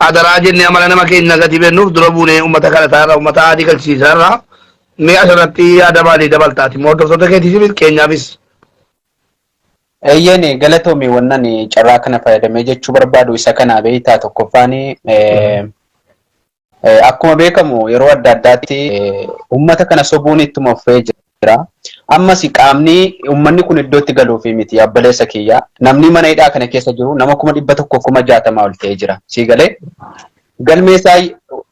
adaraa jennee amala nama keenya gati bennuuf dura buunee uummata kadhataarra uummata adii galchiisaarra mee asirratti yaada maalii dabaltaati hordoftoota keetiifis keenyaafis. Eeyyeen galatoomi wannan carraa kana fayyadamee jechuu barbaadu isa kana beektaa tokkoffaan akkuma beekamu yeroo adda addaatti uummata kana sobuun ittuma fufee jira. Ammas qaamni uummanni kun iddootti galuuf miti abbaleessa kiyya. Namni mana hidhaa kana keessa jiru nama 160 ol ta'ee jira. Siigalee galmeessaa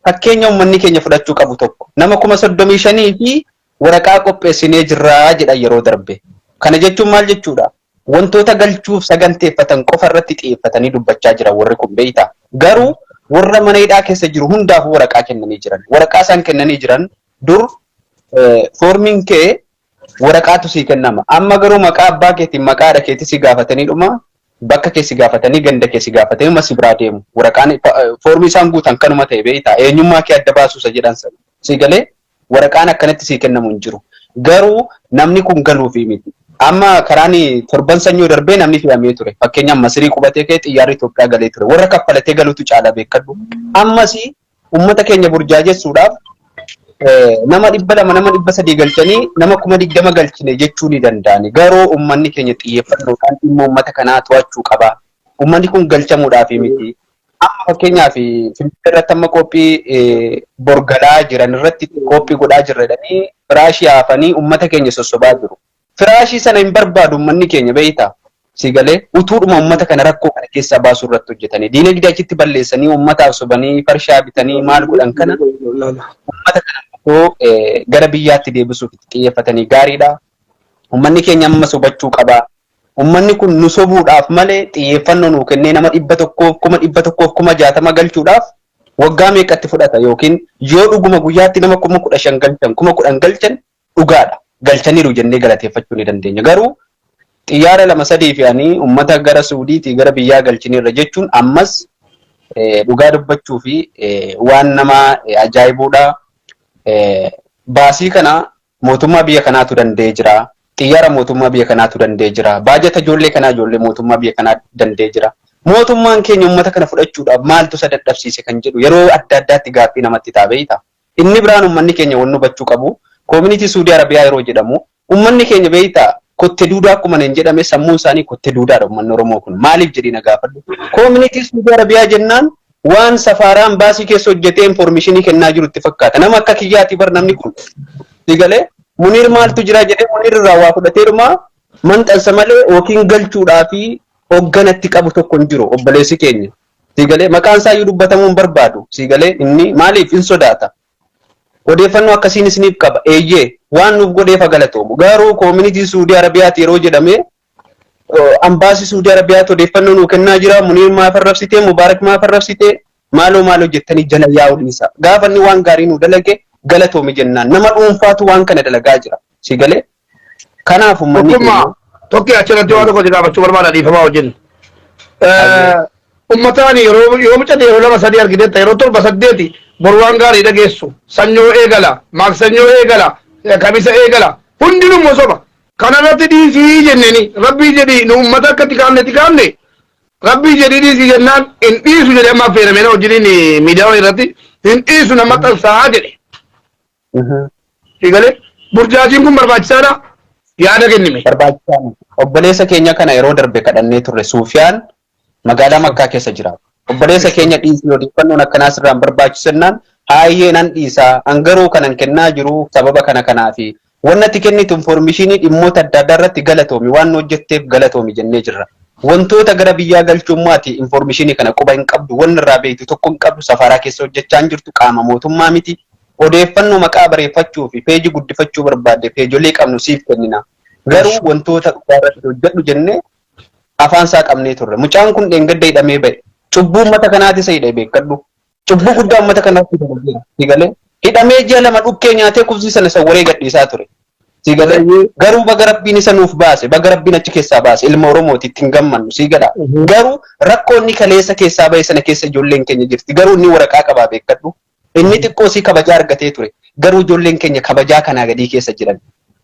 fakkeenya uummanni keenya fudhachuu qabu tokko nama 35 fi waraqaa qopheessinee jirra jedha yeroo darbe. Kana jechuun maal jechuudha? Wantoota galchuuf saganteeffatan qofa irratti xiyyeeffatanii dubbachaa jiran warri kun beektaa. Garuu warra mana hidhaa keessa jiru hundaafuu waraqaa kennanii jiran. Waraqaa isaan kennanii jiran dur foormiin kee waraqaatu sii kennama. Amma garuu maqaa abbaa keetiin maqaa haadha keetii si gaafatanii dhuma bakka kee si gaafatanii ganda kee si gaafatanii mas biraa deemu. Waraqaan foormii isaan guutan kanuma ta'e beektaa. Eenyummaa kee adda baasuusa jedhan sana. Siigalee waraqaan akkanatti sii kennamu hin jiru. Garuu namni kun galuufi miti. Amma karaan torban sanyoo darbee namni filamee ture. Fakkeenyaaf Masirii qubatee kee xiyyaarri Itoophiyaa galee ture. Warra kaffalatee galuutu caala beekadhu. Ammas uummata keenya burjaajessuudhaaf nama 200 nama 300 galchanii nama 20 galchine jechuu ni danda'ani. Garuu uummanni keenya xiyyeeffannoodhaan dhimma uummata kanaa to'achuu qaba. Uummanni kun galchamuudhaaf miti. Amma fakkeenyaaf Finfinnee irratti amma qophii borgalaa jiran irratti qophii godhaa jirredhanii firaashii haafanii uummata keenya sossobaa jiru. Firaashii sana hin barbaadu uummanni keenya beektaa. Siigalee utuudhuma uummata kana rakkoo kana keessaa baasuu irratti hojjetanii diinagdee achitti balleessanii uummataaf sobanii farshaa bitanii maal godhan kana uummata kana gara biyyaatti deebisuuf xiyyeeffatanii gaariidha. Uummanni keenya amma sobachuu qaba. Uummanni kun nu sobuudhaaf malee xiyyeeffannoo nuu kennee nama 100,000 galchuudhaaf waggaa meeqatti fudhata yookiin yoo dhuguma guyyaatti nama 15,000 galchan 10,000 galchan dhugaadha. Galchaniiru jennee galateeffachuu ni dandeenya. Garuu xiyyaara lama sadii fe'anii uummata gara Suudiitii gara biyyaa galchiniirra jechuun ammas dhugaa dubbachuu fi waan nama ajaa'ibuudha. Baasii kana mootummaa biyya kanaatu danda'ee jira. Xiyyaara mootummaa biyya kanaatu danda'ee jira. Baajata ijoollee kanaa ijoollee mootummaa biyya kanaa danda'ee jira. Mootummaan keenya uummata kana fudhachuudhaaf maaltu isa dadhabsiise kan jedhu yeroo adda addaatti gaaffii namatti taabeeta. Inni biraan uummanni keenya waan hubachuu qabu koomunitii Suudii Arabiyaa yeroo jedhamu uummanni keenya beeyta kotte duudaa akkuma hin jedhame sammuun isaanii kotte duudaadha uummanni Oromoo kun maaliif jedhii na gaafadhu. Koomunitii Suudii Arabiyaa jennaan waan safaaraan baasii keessa hojjetee informeeshinii kennaa jiru itti fakkaata. Nama akka kiyyaati bar namni kun digalee Muniir maaltu jira jedhee Muniir irraa waa fudhateeruma manxansa malee yookiin galchuudhaa fi hoogganatti qabu tokko hin jiru obboleessi keenya. Digalee maqaan isaa iyyuu dubbatamuu hin barbaadu. Digalee inni maaliif hin sodaata? Odeeffannoo akkasiin isiniif qaba. Eeyyee waan nuuf godheef galatoomu. Garuu koomunitii Suudii Arabiyaati yeroo jedhame ambaasii Suudii Arabiyaati odeeffannoo nuu kennaa jira. Muniir maaf arrabsitee, Mubaarak maaf arrabsitee, maaloo jettanii jala yaa'uu dhiisa. Gaafa inni waan gaarii nuu dalage galatoomi jennaan. Nama dhuunfaatu waan kana dalagaa jira. Digalee kanaaf uummanni tokko achirratti waan tokko gaafachuu barbaada dhiifamaa wajjin. Uummataan yoo mucate yeroo lama sadii argiteetta yeroo torba saddeeti bor waan gaarii dhageessu sanyoo eegala maaksanyoo eegala kamisa eegala hundinuu soba kanarratti dhiisii jenneni rabbii jedhi nu uummata akkatti kaafne rabbii jedhi dhiisii jennaan hin dhiisu jedhe amma affeeramee wajjiniin miidiyaa irratti hin dhiisu nama maxxansaa jedhe. Digalee burjaajiin kun barbaachisaadha yaada kennime. Barbaachisaadha. Obboleessa keenya kana yeroo darbe kadhannee turre Suufiyaan magaalaa Makkaa keessa jira. Obboleessa keenya dhiisii odeeffannoon akkanaa sirraan barbaachisannaan haayyee nan dhiisaa angaruu kanan kennaa jiru sababa kanaafi wanna ati kennitu informeeshinii dhimmoota adda addaa irratti galatoomi waan hojjetteef galatoomi jennee jirra. Wantoota gara biyyaa galchummaati informeeshinii kana quba hin qabdu wanni irraa beektu tokko hin qabdu safaraa keessa hojjechaa hin jirtu qaama mootummaa miti. Odeeffannoo maqaa bareeffachuu fi peejii guddifachuu barbaadde peejolee qabnu siif kennina. Garuu wantoota irratti hojjedhu jennee afaan isaa qabnee turre. Mucaan kun dheengadda hidhamee ba'e. Cubbuu uummata kanaati isa hidhee beekadhu. Cubbuu guddaa uummata kanaatti hidhamee digalee. Hidhamee ji'a lama dhukkee nyaatee kufsii sana isa waree gadhiisaa ture. Digalee garuu baga rabbiin isa nuuf baase baga rabbiin achi keessaa baase ilma Oromooti ittiin gammannu sigadha. Garuu rakkoonni kaleessa keessaa ba'e sana keessa ijoolleen keenya jirti. Garuu inni waraqaa qabaa beekadhu. Inni xiqqoo si kabajaa argatee ture. Garuu ijoolleen keenya kabajaa kanaa gadii keessa jiran.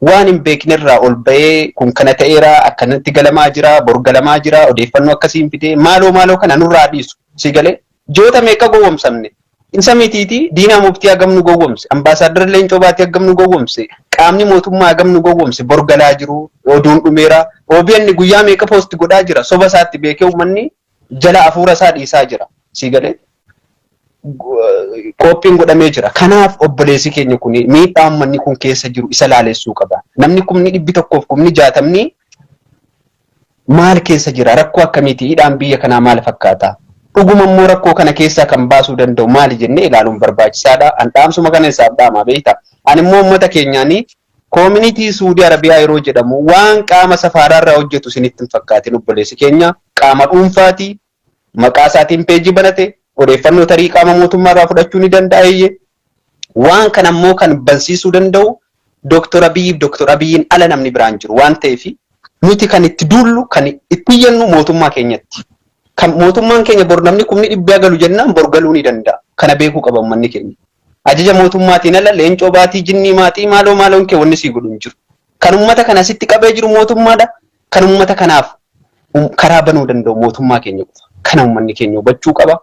Waan hin beeknerraa ol ba'ee kun kana ta'eera akkanatti galamaa jira bor galamaa jira odeeffannoo akkasiin fidee maaloo kana nurraa dhiisu sigalee joota meeqa gowwomsamne insa mitiiti diinaa muftii hagamnu gowwomse ambaasaaddara leencoo baatii hagamnu gowwomse qaamni mootummaa hagamnu gowwomse bor galaa jiru oduun dhumeera OBN guyyaa meeqa poosti godhaa jira soba isaatti beekee uummanni jala afuura isaa dhiisaa jira sigalee Qophiin godhamee jira. Kanaaf obboleessi keenya kun miidhaa uummanni kun keessa jiru isa laalessuu qaba. Namni kumni 160 maal keessa jira? Rakkoo akkamiiti? Hidhaan biyya kanaa maal fakkaata? Dhuguma immoo rakkoo kana keessaa kan baasuu danda'u maali jennee ilaaluun barbaachisaadha. Dhaamsuma kana isaaf dhaamaa beekta. Ani immoo uummata keenyaanii koomunitii Suudii Arabiyaa yeroo jedhamu waan qaama safaaraarraa hojjetu isinitti hin fakkaatin obboleessi keenya qaama dhuunfaati maqaa isaatiin peejii banate odeeffannoo tarii qaama mootummaarraa fudhachuu ni danda'a. Waan kana immoo kan bansiisuu danda'u Dr. Abiyyiin ala namni biraan jiru waan ta'eef nuti kan itti duullu kan itti jennu mootummaa keenyatti. Kan mootummaan keenya bor namni kumni dhibbaa galu jennaan bor galuu ni danda'a. Kana beekuu qaba uummanni keenya. Ajaja mootummaatiin ala leencoo baatii jinnii maatii maaloon kee wanni sii godhu hin jiru. Kan uummata kana sitti qabee jiru mootummaadha. Kan uummata kanaaf karaa banuu danda'u mootummaa keenya qofa. Kana uummanni keenya hubachuu qaba.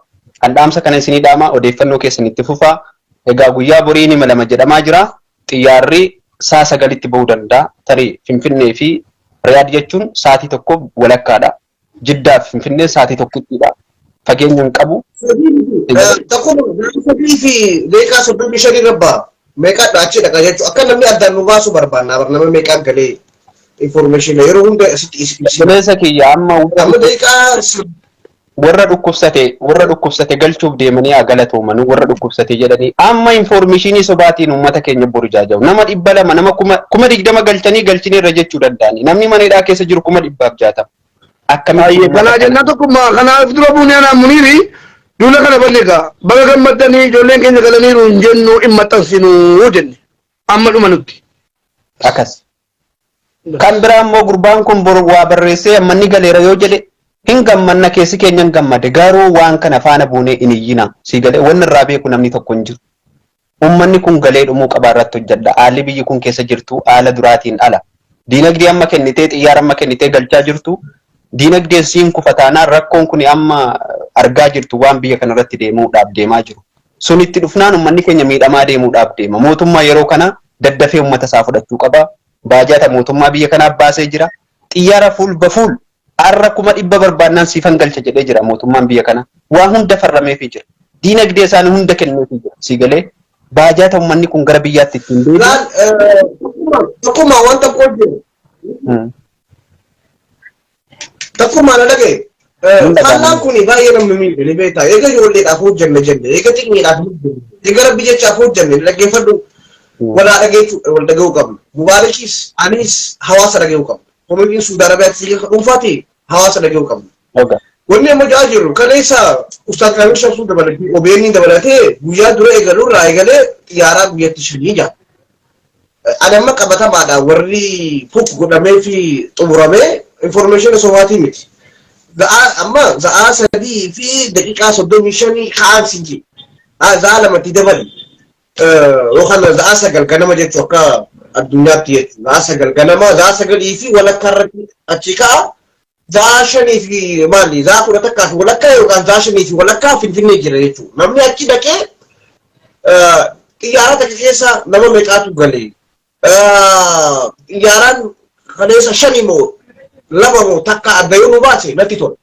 Dhaamsa kana isinii dhaamaa odeeffannoo keessan itti fufaa. Egaa guyyaa borii ni malama jedhamaa jira. Xiyyaarri saa 9tti bahuu danda'a. Tarii Finfinnee fi Riyaad jechuun sa'aatii tokko walakkaadha. Jiddaa fi Finfinnee sa'aatii tokkittidha. Fageenya hin qabu. Tokkuma sadii fi deeqaa 35 rabbaa meeqa dhaachidha jechuudha. Akka namni addaan nu baasu barbaanna. Nama meeqa galee information yeroo hunda Obboleessa kiyya amma deeqaa warra dhukkubsate galchuuf deemanii galatooman warra dhukkubsate jedhanii amma informeeshinii sobaatiin uummata keenya boru jaaja'u nama 200 nama 20 galchanii galchineerra jechuu danda'ani namni mana hidhaa keessa jiru 160 akkamitti kana jenna tokkummaa kanaaf dura buunee anaan muniiri duula kana balleegaa baga gammaddanii ijoolleen keenya galaniiru hin jennu hin maxxansinuu jenne amma dhuma nutti akkas Kan biraa immoo gurbaan kun boru waa barreessee ammanni galeera yoo jedhe hin gammanna keessi keenya hin gammade garuu waan kana faana buunee hin iyyina si galee wanni irraa beeku namni tokko hin jiru. Uummanni kun galee dhumuu qabaa irratti hojjedha. Haalli biyyi kun keessa jirtu haala duraatiin ala. Diinagdee amma kennitee xiyyaara amma kennitee galchaa jirtu diinagdee siin kufataanaan rakkoon kun amma argaa jirtu waan biyya kana irratti deemaa jiru. Sunitti dhufnaan uummanni keenya miidhamaa deemuudhaaf deema. Mootummaa yeroo kana daddafee uummata isaa fudhachuu qaba. Baajata mootummaa biyya kanaa baasee jira. Xiyyaara fuul har'a 100,000 barbaannaan siifan galcha jedhee jira mootummaan biyya kana. Waan hunda farrameefii jira. Diinagdee isaanii hunda kenneefii jira. Si galee baajata uummanni kun gara biyyaatti ittiin deebi'u. Tokkummaa wanta qoodde. Tokkummaa na dhagaye. Faallaa kuni baay'ee namni miidhaganii beektaa. Eega ijoolleedhaaf hojjenne jenne. Eega xiqqeedhaaf hojjenne. Eega biyyachaaf hojjenne dhaggeeffadhu. Walaa dhageeffadhu wal dhagahuu qabna. Mubaarakiis anis hawaasa dhagahuu qabna. Komitiin Suudaan Arabiyaatti dhuunfaati hawaasa dhagahuu qabna. Wanni amma jaa jirru kaleessa Ustaad Kaamil Shamsuu dabalatee OBN dabalatee guyyaa dura eegaluu irraa eegalee xiyyaaraa guyyatti 5 jaa. Ani amma qabatamaadha warri fuk godhamee fi xumuramee information sobaatii miti. Amma za'aa 3 fi daqiiqaa 35 kaan sinji. Za'aa lamatti dabali. Yookaan za'aa 9 ganama jechuu akka addunyaatti jechuudha. Za'aa 9 ganama za'aa 9 fi walakkaa irratti achi ka'a. Za'aa 5 fi maali za'aa 10 takkaa fi walakkaa yookaan za'aa 5 fi walakkaa Finfinnee jira jechuudha. Namni achi dhaqee xiyyaara takka keessa nama meeqaatu galee. Xiyyaaraan kaleessa 5 moo 2 moo takka adda yoo nu baase natti tola.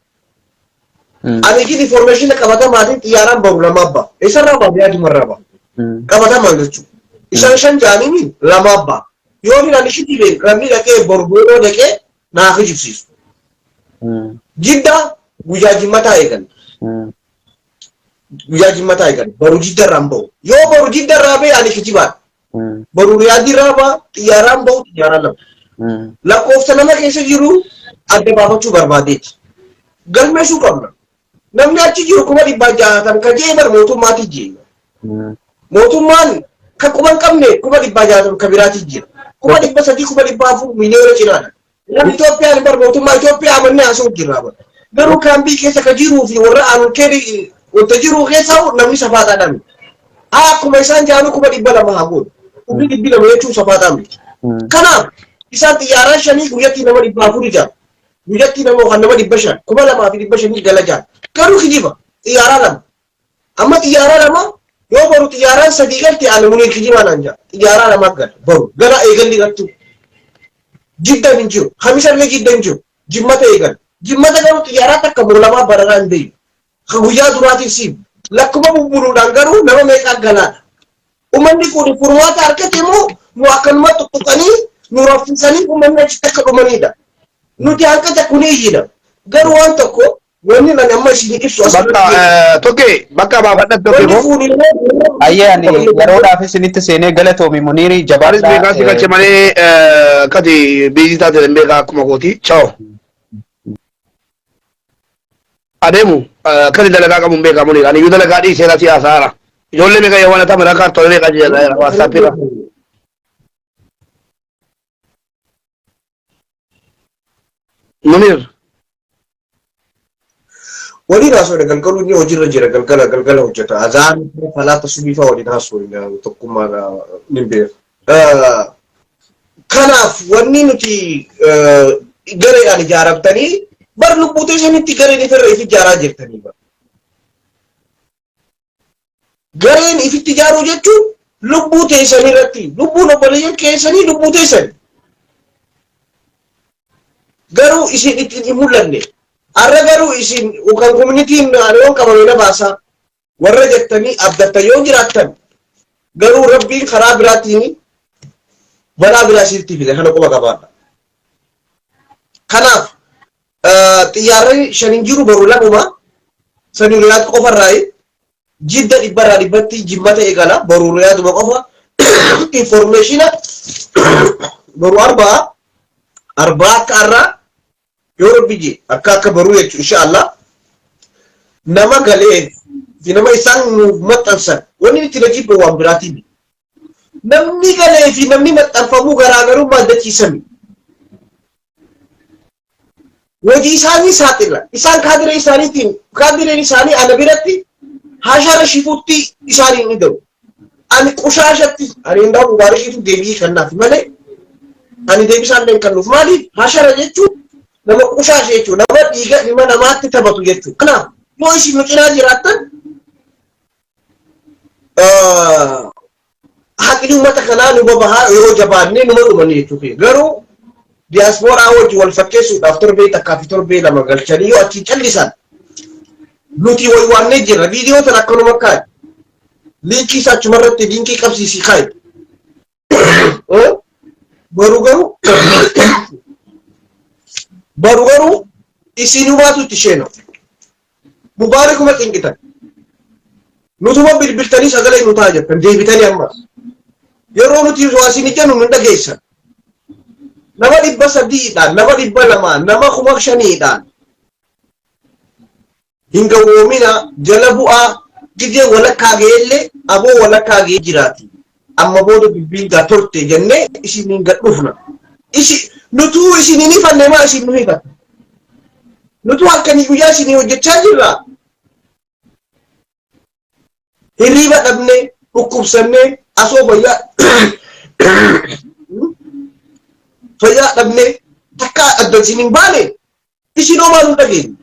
Ani gidi information qabatamaatiin xiyyaaraan baru 2 abba. Isarraa baay'ee adumarraa ba'a. Qabatamaan jechuudha. Isaan 5 jaaniin 2 abba. Yoo ni ani shitti bee namni dhaqee borbodoo dhaqee naaf jibsiisu. Jidda guyyaa jimmataa eegan. Guyyaa jimmataa eegan. Baru jidda irraan bahu. Yoo baru jidda irraa bee ani kijibaan. Baru riyaadii irraa ba'a xiyyaaraan bahu xiyyaaraan lama. Lakkoofsa nama keessa jiru adda baafachuu barbaadeeti. Galmeessuu qabna. Namni achi jiru 160 kan jee bar mootummaati jee. Mootummaan kan quban qabne 160 kan biraati jee. 300 400 miliyoona cinaadha. Namni Itoophiyaan bar mootummaa Itoophiyaa amannee asoo jirra bar. Garuu kaambii keessa kan jiruu fi warra aanu keeri wanta jiru keessa namni safaadhaa dhaan. Akkuma isaan jaanu 200 haa godhu. 200 jechuun safaadhaa miti. Kanaaf isaan xiyyaaraan 5 guyyatti nama 400 jaa. Guyyatti nama kan nama 500 2,500 gala jaa. Garuu kijiba xiyyaara lama. Amma xiyyaara lama yoo baru xiyyaaraan 3 galti ani munii kijiba naan jaa. Xiyyaara lama gala baru gala eegalli gattu. Jiddan hin jiru. Hamisallee jiddan hin jiru. Jimmata eegal. Jimmata garuu xiyyaara takka baru lamaa bararaa hin beeyu. Guyyaa duraatiif siif lakkuma bubburuudhaan garuu nama meeqaa galaadha. Uummanni kun furmaata argate moo nu akkanuma tuttuqanii nu raffisanii uummanni achitti akka dhumanidha. Nuti hanqata kun iyyidha. Garuu waan tokko wanni nani amma isin ibsu bakka baafadhatti tokko Ayyaan yeroodhaaf isinitti seenee galatoomi Muniiri Jabaaris beekaasi galche malee kati biizitaa ta'e beekaa akkuma kooti. Ciao. Adeemu kan dalagaa qabu beekaa Muniir. Ani yoo dalagaa dhiisee na siyaasaara. Ijoollee beekaa yoo waan ta'an mara kaartolee beekaa jira waasaappiidha. Muniir. Wali raasoo da galgalu ni hojii irra jira galgala hojjeta. Azaan falaata subiifaa waliin haasoo tokkummaa ni beeka. Kanaaf wanni nuti gareedhaan ijaaramtanii bar lubbuu teessanitti gareen ifi ijaaraa jirtanii bara. Gareen ifitti ijaaruu jechuun lubbuu teessanii irratti lubbuun obboleeyyan keessanii lubbuu teessanii. Garuu isin itti hin mul'anne. Arra garuu isin kan koominitiin naannoon qabame na baasa. Warra jettanii abdattan yoo jiraattan garuu rabbiin karaa biraatiin balaa biraa isinitti fide kana quba qabaadha. Kanaaf xiyyaarri 5 jiru baru lamuma sanii riyaad qofarraa jidda 100% jimmata eegala baru riyaaduma qofa informationa baru arbaa akka arraa yoo rabbi je akka baru jechu inshallah nama galee fi nama isaan maxxansan wanni itti najibu waan biraatiin namni galee fi namni maxxanfamuu garaagarummaa dachiisami Wajii isaanii saaxila. Isaan kaadira isaaniitiin kaadireen isaanii ana biratti hashara shifuutti isaanii ni da'u. Ani qushaashatti ani hundaa mubaarakiitu deebii kennaaf malee ani deebisaan illee kennuuf maaliif hashara jechuun nama qushaasha jechuudha. Nama dhiiga dhima namaatti taphatu jechuudha. Kanaaf yoo isin nu cinaa jiraattan haqni uummata kanaa nu babahaa yoo jabaannee numa dhumanii jechuudha. Garuu diiyaaspooraa wajji wal fakkeessuudhaaf torbee takkaa fi torbee lama galchanii yoo achi callisan nuti waywaannee jirra. Viidiyoo tan akkanuma kaa'e liinkii isaa achumarratti liinkii qabsiisii kaa'e. Baru isin hubaatutti isheen mubaarakuma xinqitan nutuma bilbiltanii sagalee nu ta'a jettan deebitanii ammas yeroo nuti waasini jennu nu dhageessan nama 300dhaan nama 200 nama 5,000dhaan hin gawwoomina jala bu'aa gidee walakkaa ga'ellee aboo walakkaa ga'ee jiraati amma booda bilbilgaa torte jennee isiniin gad dhufna nutu isinii fanne maa isin nu hifata nutu akkanii guyyaa isinii hojjechaa jirra hirriiba dhabne dhukkubsanne asoo fayyaa dhabne takka adda isiniin baane isin homaa nu dhageenye.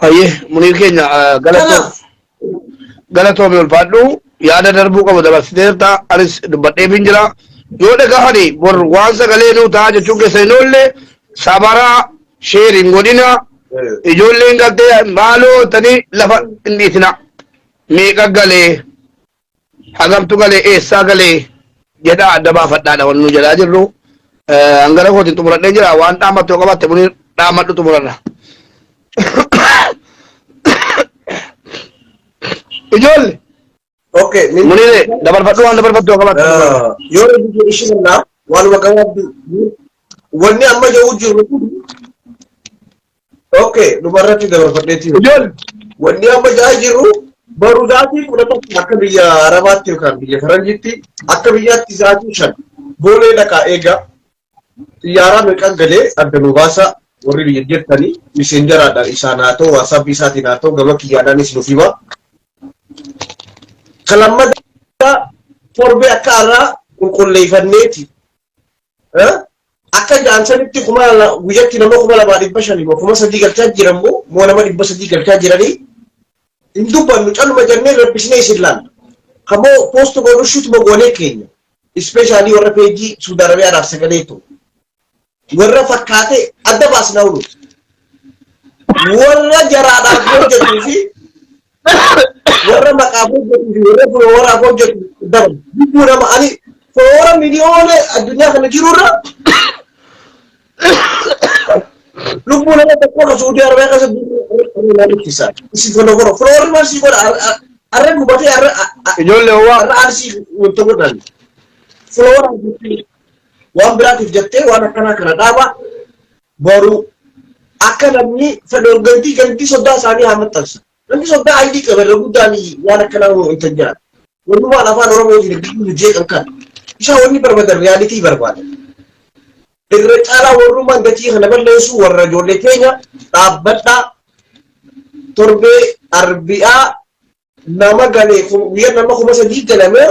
Ayyee Muniir keenya galatoomii ulfaadhu yaada darbuu qabu dabarsiteerta anis dubbadheefin jira yoo dhagahani bor waan sagalee nuu ta'a jechuun keessa hin oolle sabaraa sheeriin godhina ijoolleen galtee maaloo tanii lafa hin dhiitina meeqa galee hagamtu galee eessaa galee jedha adda baafadhaadha waan nu jedhaa jirru hangara kootiin xumuradhee jira waan dhaamattu yoo qabatte Muniir dhaamadhu xumurarra. Ijoollee. Okay. Muniire dabarfadhu waan dabarfattu yoo qabatte. Yoo biyya isheenaa waanuma gabaabdu wanni amma jiru jiru. Okay, dubarratti dabarfadheetii. Ijoollee. Wanni amma jiru baruudaatii kudha tokko akka biyya Arabaatti yookaan biyya Faranjiitti akka biyyaatti isaatii 5 boolee dhaqaa eegaa xiyyaara meeqan galee adda nu baasa warri biyya jettanii miseenjaraadhaan isaan haa ta'u waasaapii isaatiin haa ta'u gama kiyyaadhaanis nuuf hima. Kalammadda torbee akka irraa qulqulleeffanneeti. Akka jaansanitti guyyatti nama 2,500 kuma 3 galchaa jiranmoo moo nama 300 galchaa jiranii hin dubbannu calluma jennee rabbisnee isin laalla. Kamoo poostu godhu shutuma goonee keenya. Ispeeshaalii warra peejii Suudi Arabiyaadhaaf sagaleetu. Warra fakkaate adda baasnaa oolu. Warra jaraadhaaf hojjetuu fi warra maqaaf hojjetuu fi warra fulooraaf hojjetu dabalu. Bidduu nama ani fuloora miliyoona addunyaa kana jirurra lubbuu nama tokko ka Suudi Arabiyaa keessa isi fuloora fuloorri marsii godha arra gubatee ijoollee waa arra arsii wanta godhan fuloora waan biraatiif jettee waan akkanaa kana dhaaba boru akka namni fedhoon gantii soddaa isaanii haa maxxansa. Namni soddaa ayidii qabarra guddaan waan akkanaa hin tajjaa. Wannumaan afaan Oromootiin gidduu jeeqan kan isa wanni barbaadan riyaalitii barbaada. Irra caalaa warrummaan gatii kana balleessu warra ijoollee keenya dhaabbadhaa torbee arbi'aa nama galee guyyaa nama 3 galamee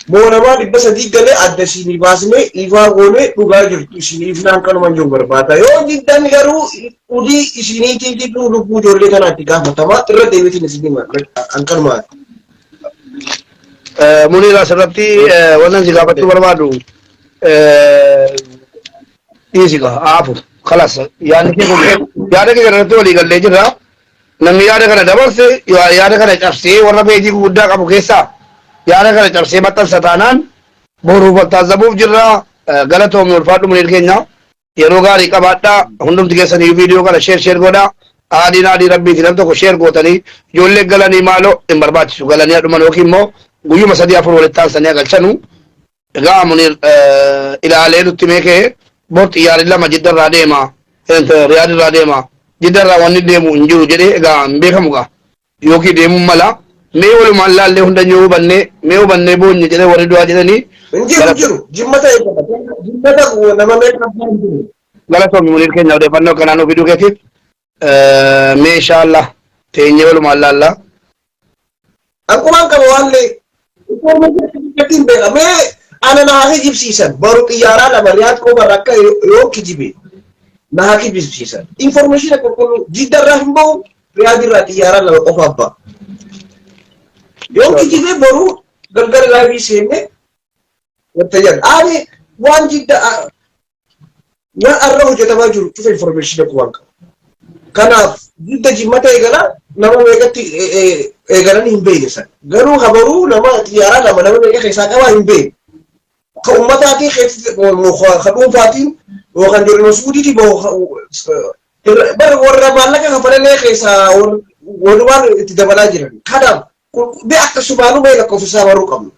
Monamaa 300 galee adda isinii baasnee ifaa goonee dhugaa jirtu isiniif naan kanuma jiru barbaada. Yoo jiddan garuu udii isiniitiin jidduu lubbuu ijoollee kanaatti gaafatamaa irra deebiitiin isinii hanqanumaa. Muniir asirratti wannan si gaafachuu barbaadu dhiisiga aafu kalas yaadni kee kanarratti walii gallee jirra. Namni yaada kana dabarse yaada kana cabsee warra peejii guddaa qabu keessaa yaada kana cabsee maxxansa taanaan boruuf taasisamuuf jirra. Galatoomii ulfaadhu Muniir keenya yeroo gaarii qabaadhaa hundumti keessanii viidiyoo kana sheer godhaa. Aadii rabbiitiin nam tokko sheer gootanii ijoollee galanii maaloo hin barbaachisu galanii adhuman yookiin immoo guyyuma 3-4 walitti aansanii agalchanu. Egaa Muniir ilaalee nutti meekee bor xiyyaarri 2 jiddarraa deema riyaadirraa deema jiddarraa wanni deemu hin jiru jedhee egaa hin beekamu gaa yookiin deemuu mala mee walumaan laallee hunda hubannee boonye jedhee warri du'aa jedhanii Injiru jimmata eegala jimmata nama meeqa abbaan jiru. Galatoomii Muniir keenya odeeffannoo kanaa nuuf fiduu keetiif meeshaa Allah teenyee walumaan laallaa. Akkuma qaba waanlee information beekamee ana na haa kijibsiisan baru xiyyaaraa lama riyaad qofa akka yoo kijibe na haa kijibsiisan information qulqulluu jiddarraa hin bahu riyaad irraa xiyyaaraa lama qofa abbaa yoo kijibe baru galgala laabii seenne wanta jedhan ani waan jidda waan arra hojjetamaa jiru cufa information akkuma qaba kanaaf jidda jimmata eegala nama meeqatti eegalanii hin beekne san garuu habaruu nama xiyyaaraa lama nama meeqa keessaa qabaa hin beekne ka ummataatii ka dhuunfaatiin yookaan jirri masuudiiti bara warra maallaqa kafalanee keessaa walumaan itti dabalaa jiran kanaaf bee akkasumaanuu mee lakkoofsisaa baruu qabnu.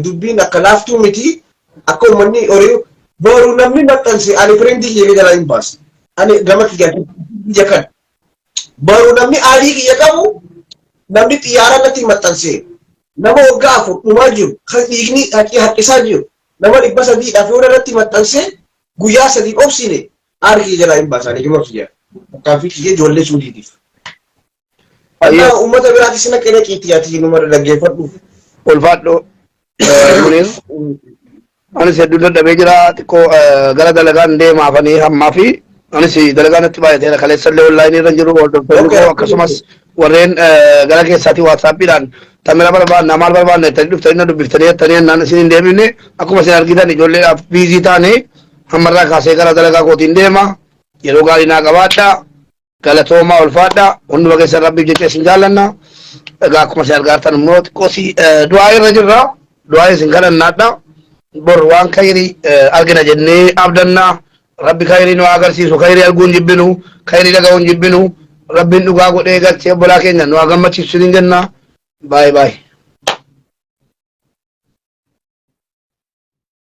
Dubbiin akka laaftuu miti akka uummanni horii boru namni maxxanse ani firendii kiyya jalaa hin baase ani gama kiyya kan boru namni aalii kiyya qabu namni xiyyaara natti maxxanse nama waggaa afur dhumaa jiru kan dhiigni haqqisaa jiru nama 300 yoo irratti maxxanse guyyaa 3 obsine aalii kiyya jalaa hin baase ani gama kiyya akkaafi kiyya ijoollee suudiitiif. Amma uummata biraati sina qeena qiittiyaatii numa dhaggeeffadhu. Ulfaadhoo Muniir. Anis hedduu dadhabee jira xiqqoo gara dalagaan deemaafanii hammaa fi anis dalagaan itti baay'ateera kaleessallee onlaayinii irra jiru hordoftoonni koo akkasumas warreen gara keessaatii waatsaappiidhaan tamira barbaadna maal barbaadna ittanii dhuftanii na dubbiftanii jettanii annaan isin hin deemine akkuma isin argitan ijoolleedhaaf biizii taane hammarraa kaasee gara dalagaa kootiin deema yeroo gaarii naa qabaadha galatoomaa ulfaadha hunduma keessan rabbiif jecha isin jaallanna egaa akkuma isin argaartan immoo xiqqoosi du'aa irra jirra du'aa isin kadhannaadha. Bor waan khayri argina jennee abdanna rabbi khayri nu agarsiisu khayri arguun jibbinu khayri dhaga'uun jibbinu rabbiin dhugaa godhee galchee obbolaa keenya nu gammachiisu jenna baay baay.